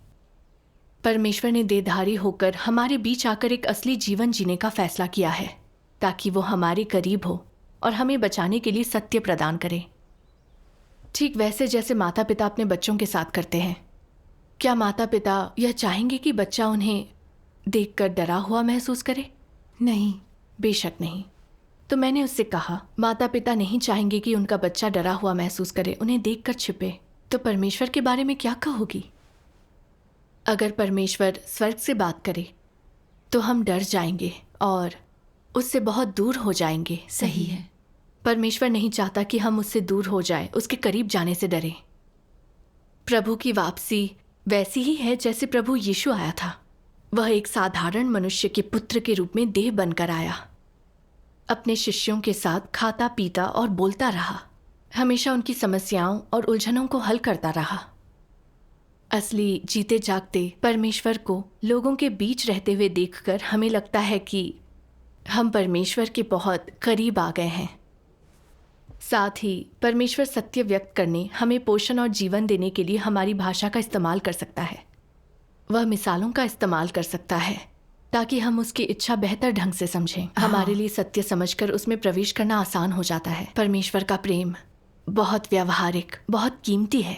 परमेश्वर ने देहधारी होकर हमारे बीच आकर एक असली जीवन जीने का फैसला किया है, ताकि वो हमारे करीब हो और हमें बचाने के लिए सत्य प्रदान करे, ठीक वैसे जैसे माता पिता अपने बच्चों के साथ करते हैं। क्या माता पिता यह चाहेंगे कि बच्चा उन्हें देखकर डरा हुआ महसूस करे? नहीं, बेशक नहीं। तो मैंने उससे कहा, माता पिता नहीं चाहेंगे कि उनका बच्चा डरा हुआ महसूस करे, उन्हें देखकर छिपे। तो परमेश्वर के बारे में क्या कहोगी? अगर परमेश्वर स्वर्ग से बात करे तो हम डर जाएंगे और उससे बहुत दूर हो जाएंगे। सही है। परमेश्वर नहीं चाहता कि हम उससे दूर हो जाएं, उसके करीब जाने से डरें। प्रभु की वापसी वैसी ही है जैसे प्रभु यीशु आया था। वह एक साधारण मनुष्य के पुत्र के रूप में देह बनकर आया, अपने शिष्यों के साथ खाता पीता और बोलता रहा, हमेशा उनकी समस्याओं और उलझनों को हल करता रहा। असली जीते जागते परमेश्वर को लोगों के बीच रहते हुए देखकर हमें लगता है कि हम परमेश्वर के बहुत करीब आ गए हैं। साथ ही परमेश्वर सत्य व्यक्त करने, हमें पोषण और जीवन देने के लिए हमारी भाषा का इस्तेमाल कर सकता है। वह मिसालों का इस्तेमाल कर सकता है ताकि हम उसकी इच्छा बेहतर ढंग से समझें। हमारे लिए सत्य समझकर उसमें प्रवेश करना आसान हो जाता है। परमेश्वर का प्रेम बहुत व्यावहारिक, बहुत कीमती है।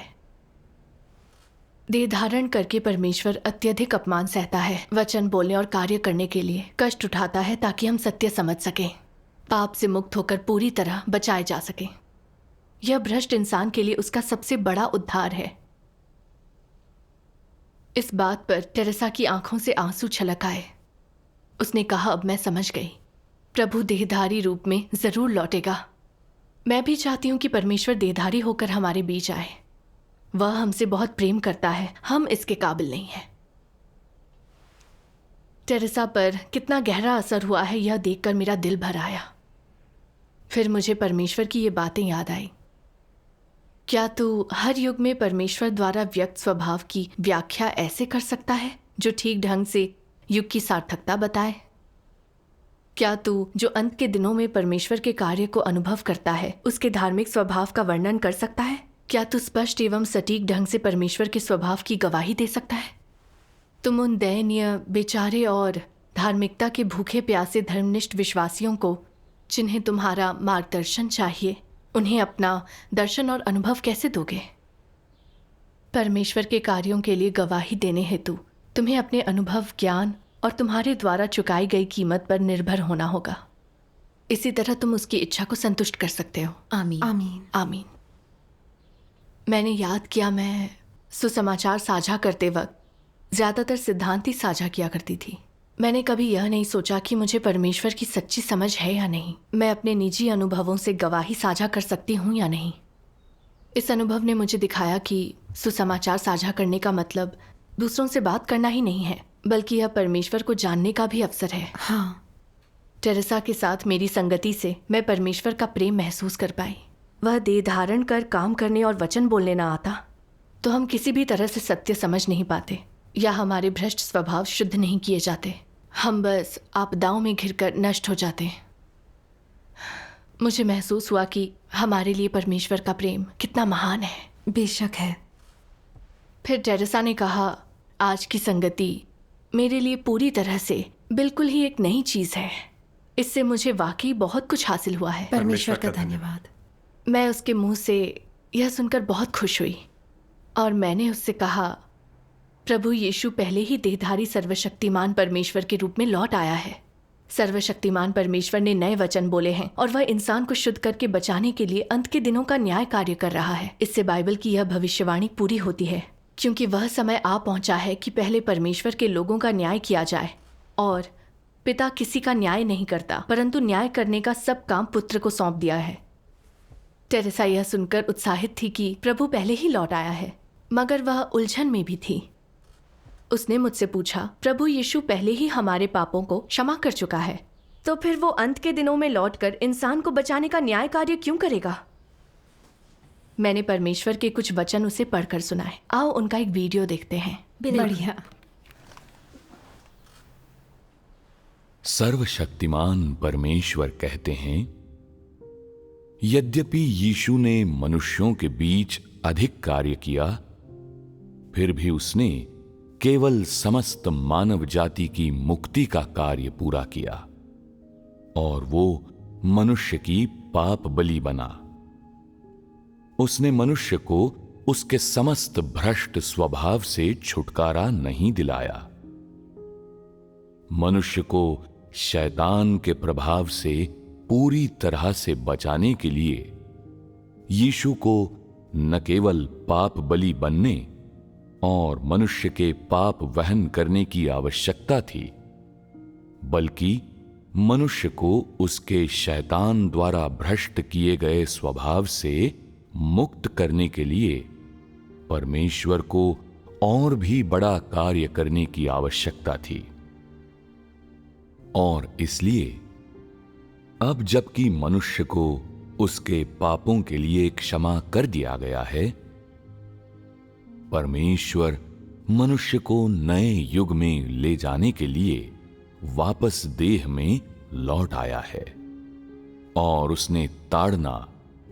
देह धारण करके परमेश्वर अत्यधिक अपमान सहता है, वचन बोलने और कार्य करने के लिए कष्ट उठाता है ताकि हम सत्य समझ सकें, पाप से मुक्त होकर पूरी तरह बचाए जा सकें। यह भ्रष्ट इंसान के लिए उसका सबसे बड़ा उद्धार है। इस बात पर टेरेसा की आंखों से आंसू छलक आए। उसने कहा, अब मैं समझ गई, प्रभु देहधारी रूप में जरूर लौटेगा। मैं भी चाहती हूँ कि परमेश्वर देहधारी होकर हमारे बीच आए। वह हमसे बहुत प्रेम करता है, हम इसके काबिल नहीं हैं। टेरेसा पर कितना गहरा असर हुआ है यह देखकर मेरा दिल भर आया। फिर मुझे परमेश्वर की ये बातें याद आई। क्या तू हर युग में परमेश्वर द्वारा व्यक्त स्वभाव की व्याख्या ऐसे कर सकता है जो ठीक ढंग से युग की सार्थकता बताए? क्या तू जो अंत के दिनों में परमेश्वर के कार्य को अनुभव करता है उसके धार्मिक स्वभाव का वर्णन कर सकता है? क्या तू स्पष्ट एवं सटीक ढंग से परमेश्वर के स्वभाव की गवाही दे सकता है? तुम उन दयनीय, बेचारे और धार्मिकता के भूखे प्यासे धर्मनिष्ठ विश्वासियों को, जिन्हें तुम्हारा मार्गदर्शन चाहिए, उन्हें अपना दर्शन और अनुभव कैसे दोगे? परमेश्वर के कार्यों के लिए गवाही देने हेतु तुम्हें अपने अनुभव, ज्ञान और तुम्हारे द्वारा चुकाई गई कीमत पर निर्भर होना होगा। इसी तरह तुम उसकी इच्छा को संतुष्ट कर सकते हो। आमीन। आमीन। आमीन। मैंने याद किया, मैं सुसमाचार साझा करते वक्त ज़्यादातर सिद्धांत ही साझा किया करती थी। मैंने कभी यह नहीं सोचा कि मुझे परमेश्वर की सच्ची समझ है या नहीं। मैं अपने निजी अनुभवों से गवाही साझा कर सकती हूँ या नहीं। इस अनुभव ने मुझे दिखाया कि सुसमाचार साझा करने का मतलब दूसरों से बात करना ही नहीं है, बल्कि यह परमेश्वर को जानने का भी अवसर है। हाँ, टेरेसा के साथ मेरी संगति से मैं परमेश्वर का प्रेम महसूस कर पाई। वह देह धारण कर काम करने और वचन बोलने ना आता तो हम किसी भी तरह से सत्य समझ नहीं पाते या हमारे भ्रष्ट स्वभाव शुद्ध नहीं किए जाते। हम बस आपदाओं में घिरकर नष्ट हो जाते। मुझे महसूस हुआ कि हमारे लिए परमेश्वर का प्रेम कितना महान है। बेशक है। फिर टेरेसा ने कहा, आज की संगति मेरे लिए पूरी तरह से बिल्कुल ही एक नई चीज़ है। इससे मुझे वाकई बहुत कुछ हासिल हुआ है। परमेश्वर का धन्यवाद। मैं उसके मुंह से यह सुनकर बहुत खुश हुई और मैंने उससे कहा, प्रभु यीशु पहले ही देहधारी सर्वशक्तिमान परमेश्वर के रूप में लौट आया है। सर्वशक्तिमान परमेश्वर ने नए वचन बोले हैं और वह इंसान को शुद्ध करके बचाने के लिए अंत के दिनों का न्याय कार्य कर रहा है। इससे बाइबल की यह भविष्यवाणी पूरी होती है, क्योंकि वह समय आ पहुंचा है कि पहले परमेश्वर के लोगों का न्याय किया जाए और पिता किसी का न्याय नहीं करता, परंतु न्याय करने का सब काम पुत्र को सौंप दिया है। टेरेसा यह सुनकर उत्साहित थी कि प्रभु पहले ही लौट आया है, मगर वह उलझन में भी थी। उसने मुझसे पूछा, प्रभु यीशु पहले ही हमारे पापों को क्षमा कर चुका है, तो फिर वो अंत के दिनों में लौटकर इंसान को बचाने का न्याय कार्य क्यों करेगा? मैंने परमेश्वर के कुछ वचन उसे पढ़कर सुनाए। आओ उनका एक वीडियो देखते हैं। बढ़िया। सर्वशक्तिमान परमेश्वर कहते हैं, यद्यपि यीशु ने मनुष्यों के बीच अधिक कार्य किया, फिर भी उसने केवल समस्त मानव जाति की मुक्ति का कार्य पूरा किया और वो मनुष्य की पाप बलि बना। उसने मनुष्य को उसके समस्त भ्रष्ट स्वभाव से छुटकारा नहीं दिलाया। मनुष्य को शैतान के प्रभाव से पूरी तरह से बचाने के लिए यीशु को न केवल पाप बलि बनने और मनुष्य के पाप वहन करने की आवश्यकता थी, बल्कि मनुष्य को उसके शैतान द्वारा भ्रष्ट किए गए स्वभाव से मुक्त करने के लिए परमेश्वर को और भी बड़ा कार्य करने की आवश्यकता थी। और इसलिए अब जबकि मनुष्य को उसके पापों के लिए क्षमा कर दिया गया है, परमेश्वर मनुष्य को नए युग में ले जाने के लिए वापस देह में लौट आया है और उसने ताड़ना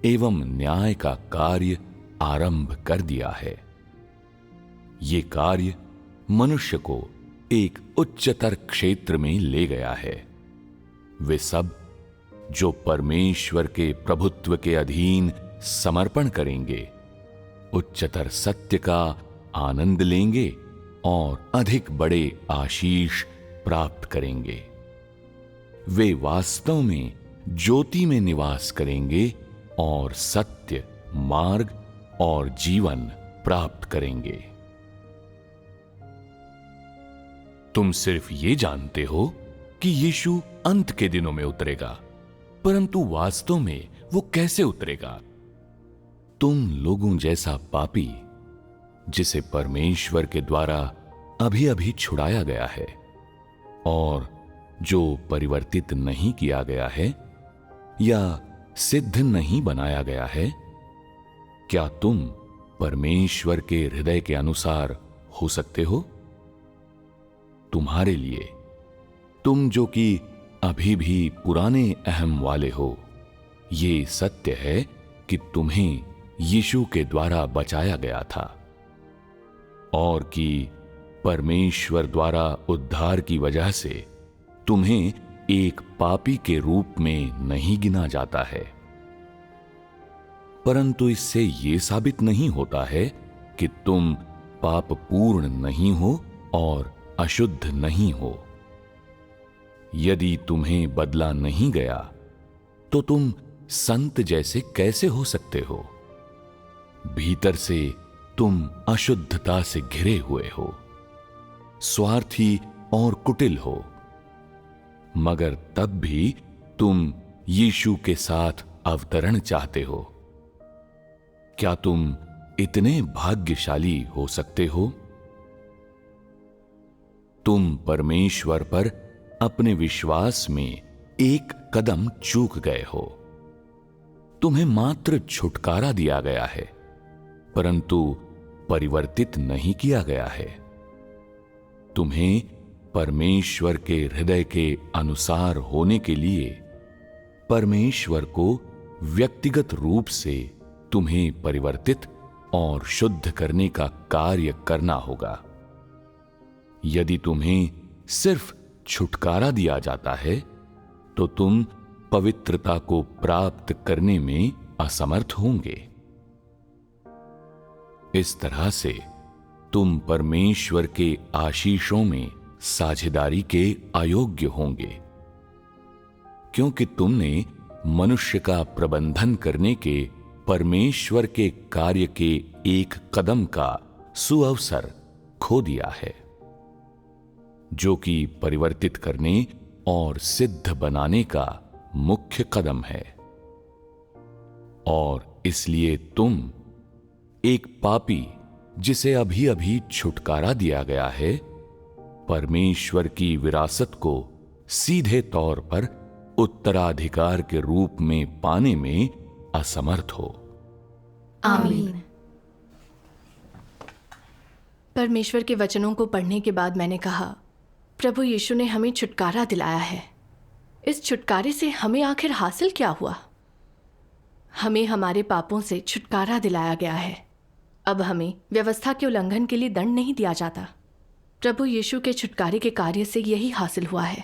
एवं न्याय का कार्य आरंभ कर दिया है। ये कार्य मनुष्य को एक उच्चतर क्षेत्र में ले गया है। वे सब जो परमेश्वर के प्रभुत्व के अधीन समर्पण करेंगे, उच्चतर सत्य का आनंद लेंगे और अधिक बड़े आशीष प्राप्त करेंगे। वे वास्तव में ज्योति में निवास करेंगे और सत्य, मार्ग और जीवन प्राप्त करेंगे। तुम सिर्फ ये जानते हो कि यीशु अंत के दिनों में उतरेगा, परंतु वास्तव में वो कैसे उतरेगा? तुम लोगों जैसा पापी, जिसे परमेश्वर के द्वारा अभी अभी छुड़ाया गया है और जो परिवर्तित नहीं किया गया है या सिद्ध नहीं बनाया गया है, क्या तुम परमेश्वर के हृदय के अनुसार हो सकते हो? तुम्हारे लिए, तुम जो कि अभी भी पुराने अहम वाले हो। ये सत्य है कि तुम्हें यीशु के द्वारा बचाया गया था और कि परमेश्वर द्वारा उद्धार की वजह से तुम्हें एक पापी के रूप में नहीं गिना जाता है। परंतु इससे यह साबित नहीं होता है कि तुम पाप पूर्ण नहीं हो और अशुद्ध नहीं हो। यदि तुम्हें बदला नहीं गया तो तुम संत जैसे कैसे हो सकते हो? भीतर से तुम अशुद्धता से घिरे हुए हो, स्वार्थी और कुटिल हो, मगर तब भी तुम यीशु के साथ अवतरण चाहते हो। क्या तुम इतने भाग्यशाली हो सकते हो? तुम परमेश्वर पर अपने विश्वास में एक कदम चूक गए हो। तुम्हें मात्र छुटकारा दिया गया है, परंतु परिवर्तित नहीं किया गया है। तुम्हें परमेश्वर के हृदय के अनुसार होने के लिए परमेश्वर को व्यक्तिगत रूप से तुम्हें परिवर्तित और शुद्ध करने का कार्य करना होगा। यदि तुम्हें सिर्फ छुटकारा दिया जाता है तो तुम पवित्रता को प्राप्त करने में असमर्थ होंगे। इस तरह से तुम परमेश्वर के आशीषों में साझेदारी के अयोग्य होंगे, क्योंकि तुमने मनुष्य का प्रबंधन करने के परमेश्वर के कार्य के एक कदम का सुअवसर खो दिया है, जो कि परिवर्तित करने और सिद्ध बनाने का मुख्य कदम है। और इसलिए तुम एक पापी जिसे अभी अभी छुटकारा दिया गया है, परमेश्वर की विरासत को सीधे तौर पर उत्तराधिकार के रूप में पाने में असमर्थ हो। आमीन। परमेश्वर के वचनों को पढ़ने के बाद मैंने कहा, प्रभु यीशु ने हमें छुटकारा दिलाया है। इस छुटकारे से हमें आखिर हासिल क्या हुआ? हमें हमारे पापों से छुटकारा दिलाया गया है। अब हमें व्यवस्था के उल्लंघन के लिए दंड नहीं दिया जाता। प्रभु यीशु के छुटकारे के कार्य से यही हासिल हुआ है।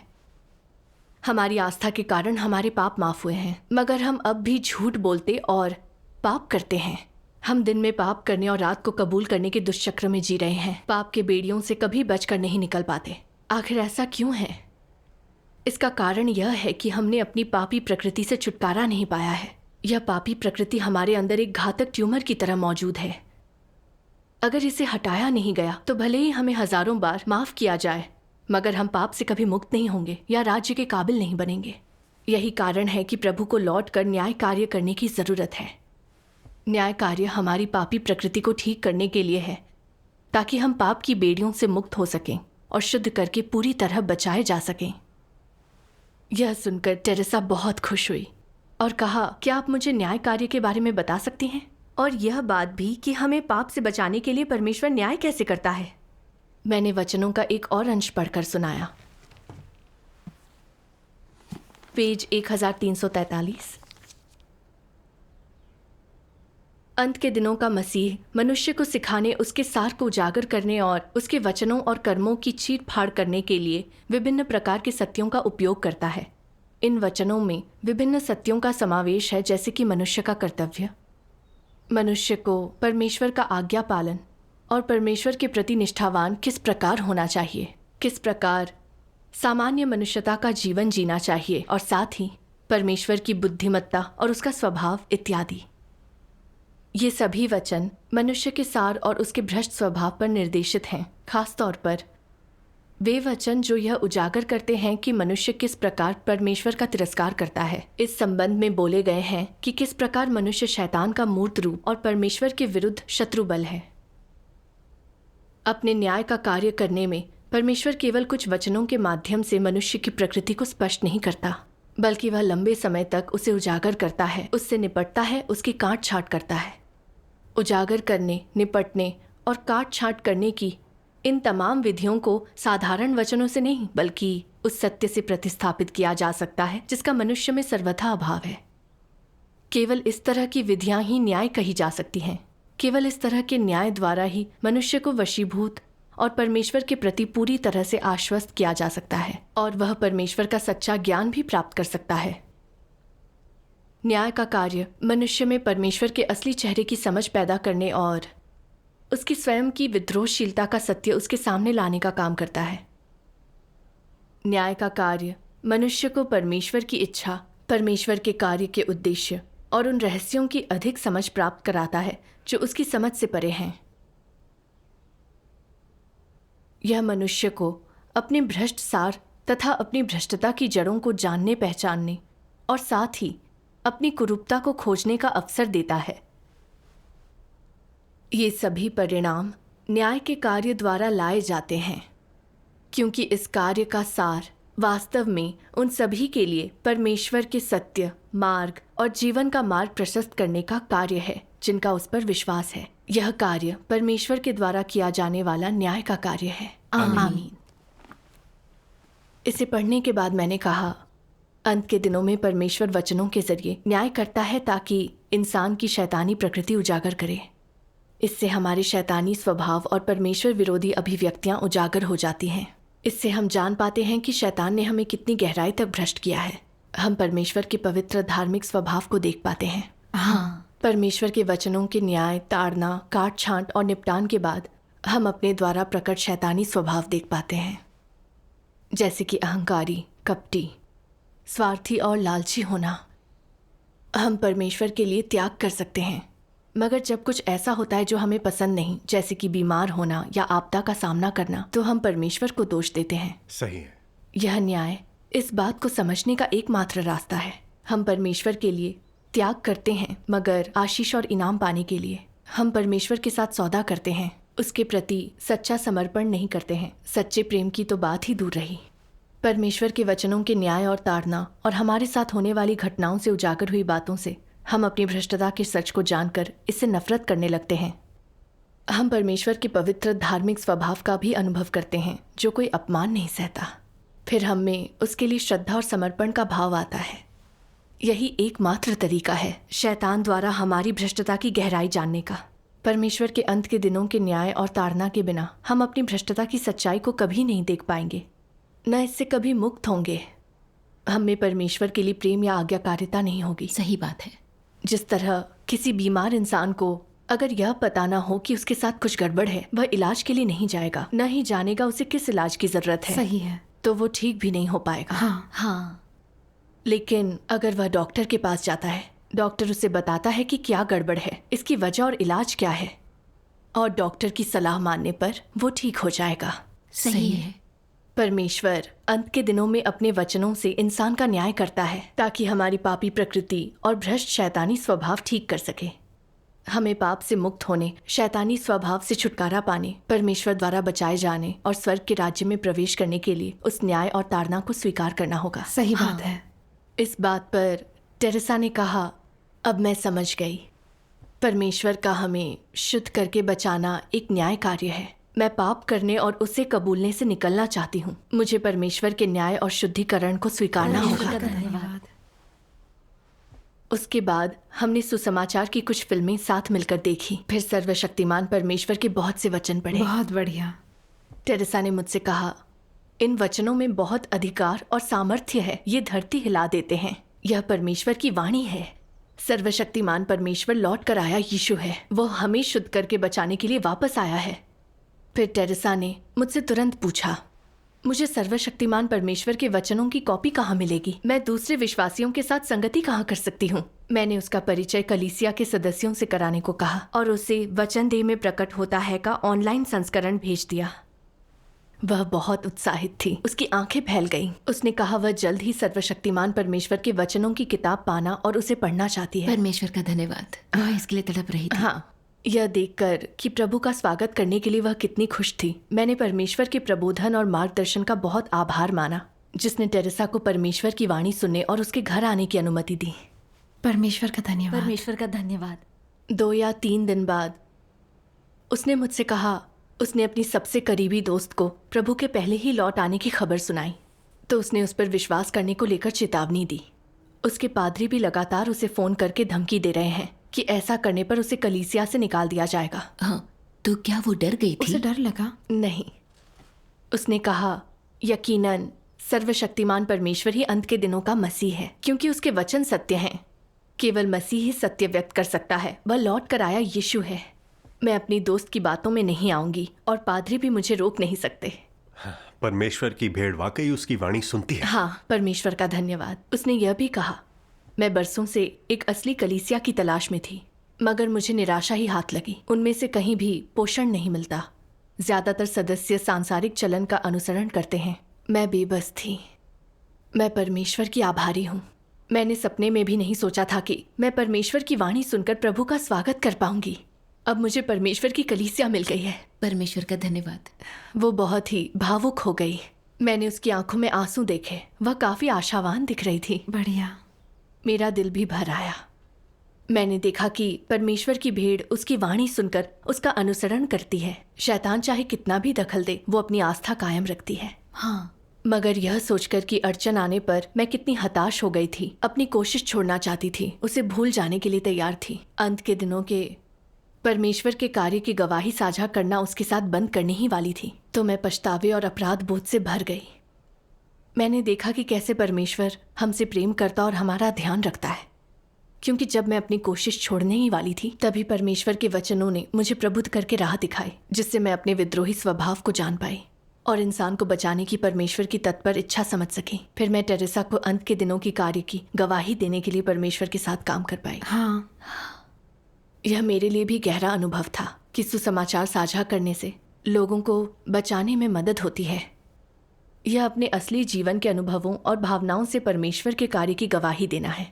हमारी आस्था के कारण हमारे पाप माफ हुए हैं, मगर हम अब भी झूठ बोलते और पाप करते हैं। हम दिन में पाप करने और रात को कबूल करने के दुष्चक्र में जी रहे हैं। पाप के बेड़ियों से कभी बचकर नहीं निकल पाते। आखिर ऐसा क्यों है? इसका कारण यह है कि हमने अपनी पापी प्रकृति से छुटकारा नहीं पाया है। यह पापी प्रकृति हमारे अंदर एक घातक ट्यूमर की तरह मौजूद है। अगर इसे हटाया नहीं गया तो भले ही हमें हजारों बार माफ किया जाए, मगर हम पाप से कभी मुक्त नहीं होंगे या राज्य के काबिल नहीं बनेंगे। यही कारण है कि प्रभु को लौट कर न्याय कार्य करने की जरूरत है। न्याय कार्य हमारी पापी प्रकृति को ठीक करने के लिए है, ताकि हम पाप की बेड़ियों से मुक्त हो सकें और शुद्ध करके पूरी तरह बचाए जा सकें। यह सुनकर टेरेसा बहुत खुश हुई और कहा, क्या आप मुझे न्याय कार्य के बारे में बता सकती हैं? और यह बात भी कि हमें पाप से बचाने के लिए परमेश्वर न्याय कैसे करता है। मैंने वचनों का एक और अंश पढ़कर सुनाया। पेज 1343। अंत के दिनों का मसीह मनुष्य को सिखाने, उसके सार को उजागर करने और उसके वचनों और कर्मों की चीर फाड़ करने के लिए विभिन्न प्रकार के सत्यों का उपयोग करता है। इन वचनों में विभिन्न सत्यों का समावेश है, जैसे कि मनुष्य का कर्तव्य, मनुष्य को परमेश्वर का आज्ञा पालन और परमेश्वर के प्रति निष्ठावान किस प्रकार होना चाहिए, किस प्रकार सामान्य मनुष्यता का जीवन जीना चाहिए, और साथ ही परमेश्वर की बुद्धिमत्ता और उसका स्वभाव इत्यादि। ये सभी वचन मनुष्य के सार और उसके भ्रष्ट स्वभाव पर निर्देशित हैं। खास तौर पर वे वचन जो यह उजागर करते हैं कि मनुष्य किस प्रकार परमेश्वर का तिरस्कार करता है। इस संबंध में बोले गए हैं कि किस प्रकार मनुष्य शैतान का मूर्त रूप और परमेश्वर के विरुद्ध शत्रु बल है। अपने न्याय का कार्य करने में परमेश्वर केवल कुछ वचनों के माध्यम से मनुष्य की प्रकृति को स्पष्ट नहीं करता, बल्कि वह लंबे समय तक उसे उजागर करता है, उससे निपटता है, उसकी काट छांट करता है। उजागर करने, निपटने और काट छांट करने की इन तमाम विधियों को साधारण वचनों से नहीं बल्कि उस सत्य से प्रतिस्थापित किया जा सकता है जिसका मनुष्य में सर्वथा अभाव है। केवल इस तरह की विधियां ही न्याय कही जा सकती हैं। केवल इस तरह के न्याय द्वारा ही मनुष्य को वशीभूत और परमेश्वर के प्रति पूरी तरह से आश्वस्त किया जा सकता है और वह परमेश्वर का सच्चा ज्ञान भी प्राप्त कर सकता है। न्याय का कार्य मनुष्य में परमेश्वर के असली चेहरे की समझ पैदा करने और उसकी स्वयं की विद्रोहशीलता का सत्य उसके सामने लाने का काम करता है। न्याय का कार्य मनुष्य को परमेश्वर की इच्छा, परमेश्वर के कार्य के उद्देश्य और उन रहस्यों की अधिक समझ प्राप्त कराता है जो उसकी समझ से परे हैं। यह मनुष्य को अपने भ्रष्ट सार तथा अपनी भ्रष्टता की जड़ों को जानने पहचानने और साथ ही अपनी कुरूपता को खोजने का अवसर देता है। ये सभी परिणाम न्याय के कार्य द्वारा लाए जाते हैं, क्योंकि इस कार्य का सार वास्तव में उन सभी के लिए परमेश्वर के सत्य, मार्ग और जीवन का मार्ग प्रशस्त करने का कार्य है जिनका उस पर विश्वास है। यह कार्य परमेश्वर के द्वारा किया जाने वाला न्याय का कार्य है। आमीन। इसे पढ़ने के बाद मैंने कहा, अंत के दिनों में परमेश्वर वचनों के जरिए न्याय करता है ताकि इंसान की शैतानी प्रकृति उजागर करे। इससे हमारे शैतानी स्वभाव और परमेश्वर विरोधी अभिव्यक्तियां उजागर हो जाती हैं। इससे हम जान पाते हैं कि शैतान ने हमें कितनी गहराई तक भ्रष्ट किया है। हम परमेश्वर के पवित्र धार्मिक स्वभाव को देख पाते हैं। हाँ, परमेश्वर के वचनों के न्याय, ताड़ना, काट छांट और निपटान के बाद हम अपने द्वारा प्रकट शैतानी स्वभाव देख पाते हैं, जैसे कि अहंकारी, कपटी, स्वार्थी और लालची होना। हम परमेश्वर के लिए त्याग कर सकते हैं, मगर जब कुछ ऐसा होता है जो हमें पसंद नहीं, जैसे कि बीमार होना या आपदा का सामना करना, तो हम परमेश्वर को दोष देते हैं। सही है। यह न्याय इस बात को समझने का एकमात्र रास्ता है। हम परमेश्वर के लिए त्याग करते हैं, मगर आशीष और इनाम पाने के लिए हम परमेश्वर के साथ सौदा करते हैं, उसके प्रति सच्चा समर्पण नहीं करते हैं। सच्चे प्रेम की तो बात ही दूर रही। परमेश्वर के वचनों के न्याय और ताड़ना और हमारे साथ होने वाली घटनाओं से उजागर हुई बातों से हम अपनी भ्रष्टता के सच को जानकर इससे नफरत करने लगते हैं। हम परमेश्वर के पवित्र धार्मिक स्वभाव का भी अनुभव करते हैं जो कोई अपमान नहीं सहता। फिर हम में उसके लिए श्रद्धा और समर्पण का भाव आता है। यही एकमात्र तरीका है शैतान द्वारा हमारी भ्रष्टता की गहराई जानने का। परमेश्वर के अंत के दिनों के न्याय और ताड़ना के बिना हम अपनी भ्रष्टता की सच्चाई को कभी नहीं देख पाएंगे, न इससे कभी मुक्त होंगे। हम में परमेश्वर के लिए प्रेम या आज्ञाकारिता नहीं होगी। सही बात है। जिस तरह किसी बीमार इंसान को अगर यह पता ना हो कि उसके साथ कुछ गड़बड़ है, वह इलाज के लिए नहीं जाएगा, न ही जानेगा उसे किस इलाज की जरूरत है। सही है। तो वो ठीक भी नहीं हो पाएगा। हाँ हाँ, लेकिन अगर वह डॉक्टर के पास जाता है, डॉक्टर उसे बताता है कि क्या गड़बड़ है, इसकी वजह और इलाज क्या है, और डॉक्टर की सलाह मानने पर वो ठीक हो जाएगा। सही है। परमेश्वर अंत के दिनों में अपने वचनों से इंसान का न्याय करता है ताकि हमारी पापी प्रकृति और भ्रष्ट शैतानी स्वभाव ठीक कर सके। हमें पाप से मुक्त होने, शैतानी स्वभाव से छुटकारा पाने, परमेश्वर द्वारा बचाए जाने और स्वर्ग के राज्य में प्रवेश करने के लिए उस न्याय और ताड़ना को स्वीकार करना होगा। सही बात है। इस बात पर टेरेसा ने कहा, अब मैं समझ गई। परमेश्वर का हमें शुद्ध करके बचाना एक न्याय कार्य है। मैं पाप करने और उसे कबूलने से निकलना चाहती हूँ। मुझे परमेश्वर के न्याय और शुद्धिकरण को स्वीकारना होगा। धन्यवाद। उसके बाद हमने सुसमाचार की कुछ फिल्में साथ मिलकर देखी। फिर सर्वशक्तिमान परमेश्वर के बहुत से वचन पढ़े। बहुत बढ़िया। टेरेसा ने मुझसे कहा, इन वचनों में बहुत अधिकार और सामर्थ्य है, ये धरती हिला देते हैं। यह परमेश्वर की वाणी है। सर्वशक्तिमान परमेश्वर लौट कर आया यीशु है। वो हमें शुद्ध करके बचाने के लिए वापस आया है। फिर टेरेसा ने मुझसे तुरंत पूछा, मुझे सर्वशक्तिमान परमेश्वर के वचनों की कॉपी कहाँ मिलेगी? मैं दूसरे विश्वासियों के साथ संगति कहाँ कर सकती हूँ? मैंने उसका परिचय कलीसिया के सदस्यों से कराने को कहा और उसे वचन देह में प्रकट होता है का ऑनलाइन संस्करण भेज दिया। वह बहुत उत्साहित थी। उसकी आंखें फैल गईं। उसने कहा वह जल्द ही सर्वशक्तिमान परमेश्वर के वचनों की किताब पाना और उसे पढ़ना चाहती है। परमेश्वर का धन्यवाद। वह इसके लिए तड़प रही थी। हाँ, यह देखकर कि प्रभु का स्वागत करने के लिए वह कितनी खुश थी। मैंने परमेश्वर के प्रबोधन और मार्गदर्शन का बहुत आभार माना, जिसने टेरेसा को परमेश्वर की वाणी सुनने और उसके घर आने की अनुमति दी। परमेश्वर का धन्यवाद। परमेश्वर का धन्यवाद। 2 या 3 दिन बाद उसने मुझसे कहा, उसने अपनी सबसे करीबी दोस्त को प्रभु के पहले ही लौट आने की खबर सुनाई तो उसने उस पर विश्वास करने को लेकर चेतावनी दी। उसके पादरी भी लगातार उसे फोन करके धमकी दे रहे हैं कि ऐसा करने पर उसे कलीसिया से निकाल दिया जाएगा। हाँ, तो क्या वो डर गई थी? उसे डर लगा? नहीं, उसने कहा यकीनन सर्वशक्तिमान परमेश्वर ही अंत के दिनों का मसीह है, क्योंकि उसके वचन सत्य हैं। केवल मसीह ही सत्य व्यक्त कर सकता है, वह लौट कर आया यीशु है। मैं अपनी दोस्त की बातों में नहीं आऊंगी और पादरी भी मुझे रोक नहीं सकते। परमेश्वर की भेड़ वाकई उसकी वाणी सुनती है। हाँ, परमेश्वर का धन्यवाद। उसने यह भी कहा, मैं बरसों से एक असली कलीसिया की तलाश में थी, मगर मुझे निराशा ही हाथ लगी। उनमें से कहीं भी पोषण नहीं मिलता। ज्यादातर सदस्य सांसारिक चलन का अनुसरण करते हैं। मैं बेबस थी। मैं परमेश्वर की आभारी हूँ। मैंने सपने में भी नहीं सोचा था कि मैं परमेश्वर की वाणी सुनकर प्रभु का स्वागत कर पाऊंगी। अब मुझे परमेश्वर की कलीसिया मिल गई है। परमेश्वर का धन्यवाद। वो बहुत ही भावुक हो गई। मैंने उसकी आंखों में आंसू देखे। वह काफी आशावान दिख रही थी। बढ़िया। मेरा दिल भी भर आया। मैंने देखा कि परमेश्वर की भेड़ उसकी वाणी सुनकर उसका अनुसरण करती है। शैतान चाहे कितना भी दखल दे, वो अपनी आस्था कायम रखती है। हाँ, मगर यह सोचकर कि अड़चन आने पर मैं कितनी हताश हो गई थी, अपनी कोशिश छोड़ना चाहती थी, उसे भूल जाने के लिए तैयार थी। अंत के दिनों के परमेश्वर के कार्य की गवाही साझा करना उसके साथ बंद करनी ही वाली थी, तो मैं पछतावे और अपराध बोध से भर गई। मैंने देखा कि कैसे परमेश्वर हमसे प्रेम करता और हमारा ध्यान रखता है, क्योंकि जब मैं अपनी कोशिश छोड़ने ही वाली थी, तभी परमेश्वर के वचनों ने मुझे प्रबुद्ध करके राह दिखाई, जिससे मैं अपने विद्रोही स्वभाव को जान पाई और इंसान को बचाने की परमेश्वर की तत्पर इच्छा समझ सकी। फिर मैं टेरेसा को अंत के दिनों की कार्य की गवाही देने के लिए परमेश्वर के साथ काम कर पाई। हाँ, यह मेरे लिए भी गहरा अनुभव था कि सुसमाचार साझा करने से लोगों को बचाने में मदद होती है। यह अपने असली जीवन के अनुभवों और भावनाओं से परमेश्वर के कार्य की गवाही देना है।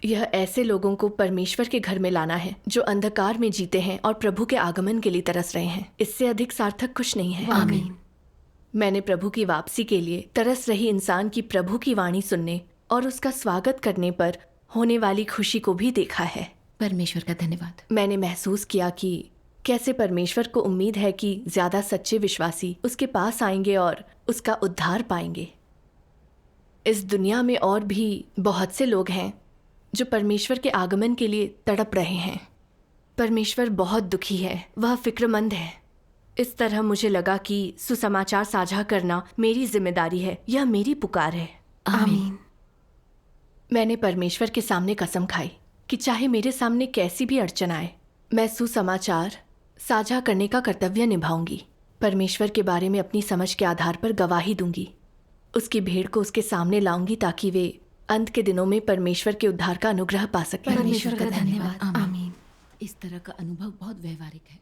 यह ऐसे लोगों को परमेश्वर के घर में लाना है जो अंधकार में जीते हैं और प्रभु के आगमन के लिए तरस रहे हैं। इससे अधिक सार्थक कुछ नहीं है। आमीन। मैंने प्रभु की वापसी के लिए तरस रही इंसान की प्रभु की वाणी सुनने और उसका स्वागत करने पर होने वाली खुशी को भी देखा है। परमेश्वर का धन्यवाद। मैंने महसूस किया कि कैसे परमेश्वर को उम्मीद है कि ज्यादा सच्चे विश्वासी उसके पास आएंगे और उसका उद्धार पाएंगे। इस दुनिया में और भी बहुत से लोग हैं जो परमेश्वर के आगमन के लिए तड़प रहे हैं। परमेश्वर बहुत दुखी है, वह फिक्रमंद है। इस तरह मुझे लगा कि सुसमाचार साझा करना मेरी जिम्मेदारी है, यह मेरी पुकार है। आमीन। मैंने परमेश्वर के सामने कसम खाई कि चाहे मेरे सामने कैसी भी अड़चन आए, मैं सुसमाचार साझा करने का कर्तव्य निभाऊंगी। परमेश्वर के बारे में अपनी समझ के आधार पर गवाही दूंगी। उसकी भेड़ को उसके सामने लाऊंगी ताकि वे अंत के दिनों में परमेश्वर के उद्धार का अनुग्रह पा सकें। परमेश्वर का धन्यवाद। आमीन। इस तरह का अनुभव बहुत व्यवहारिक है।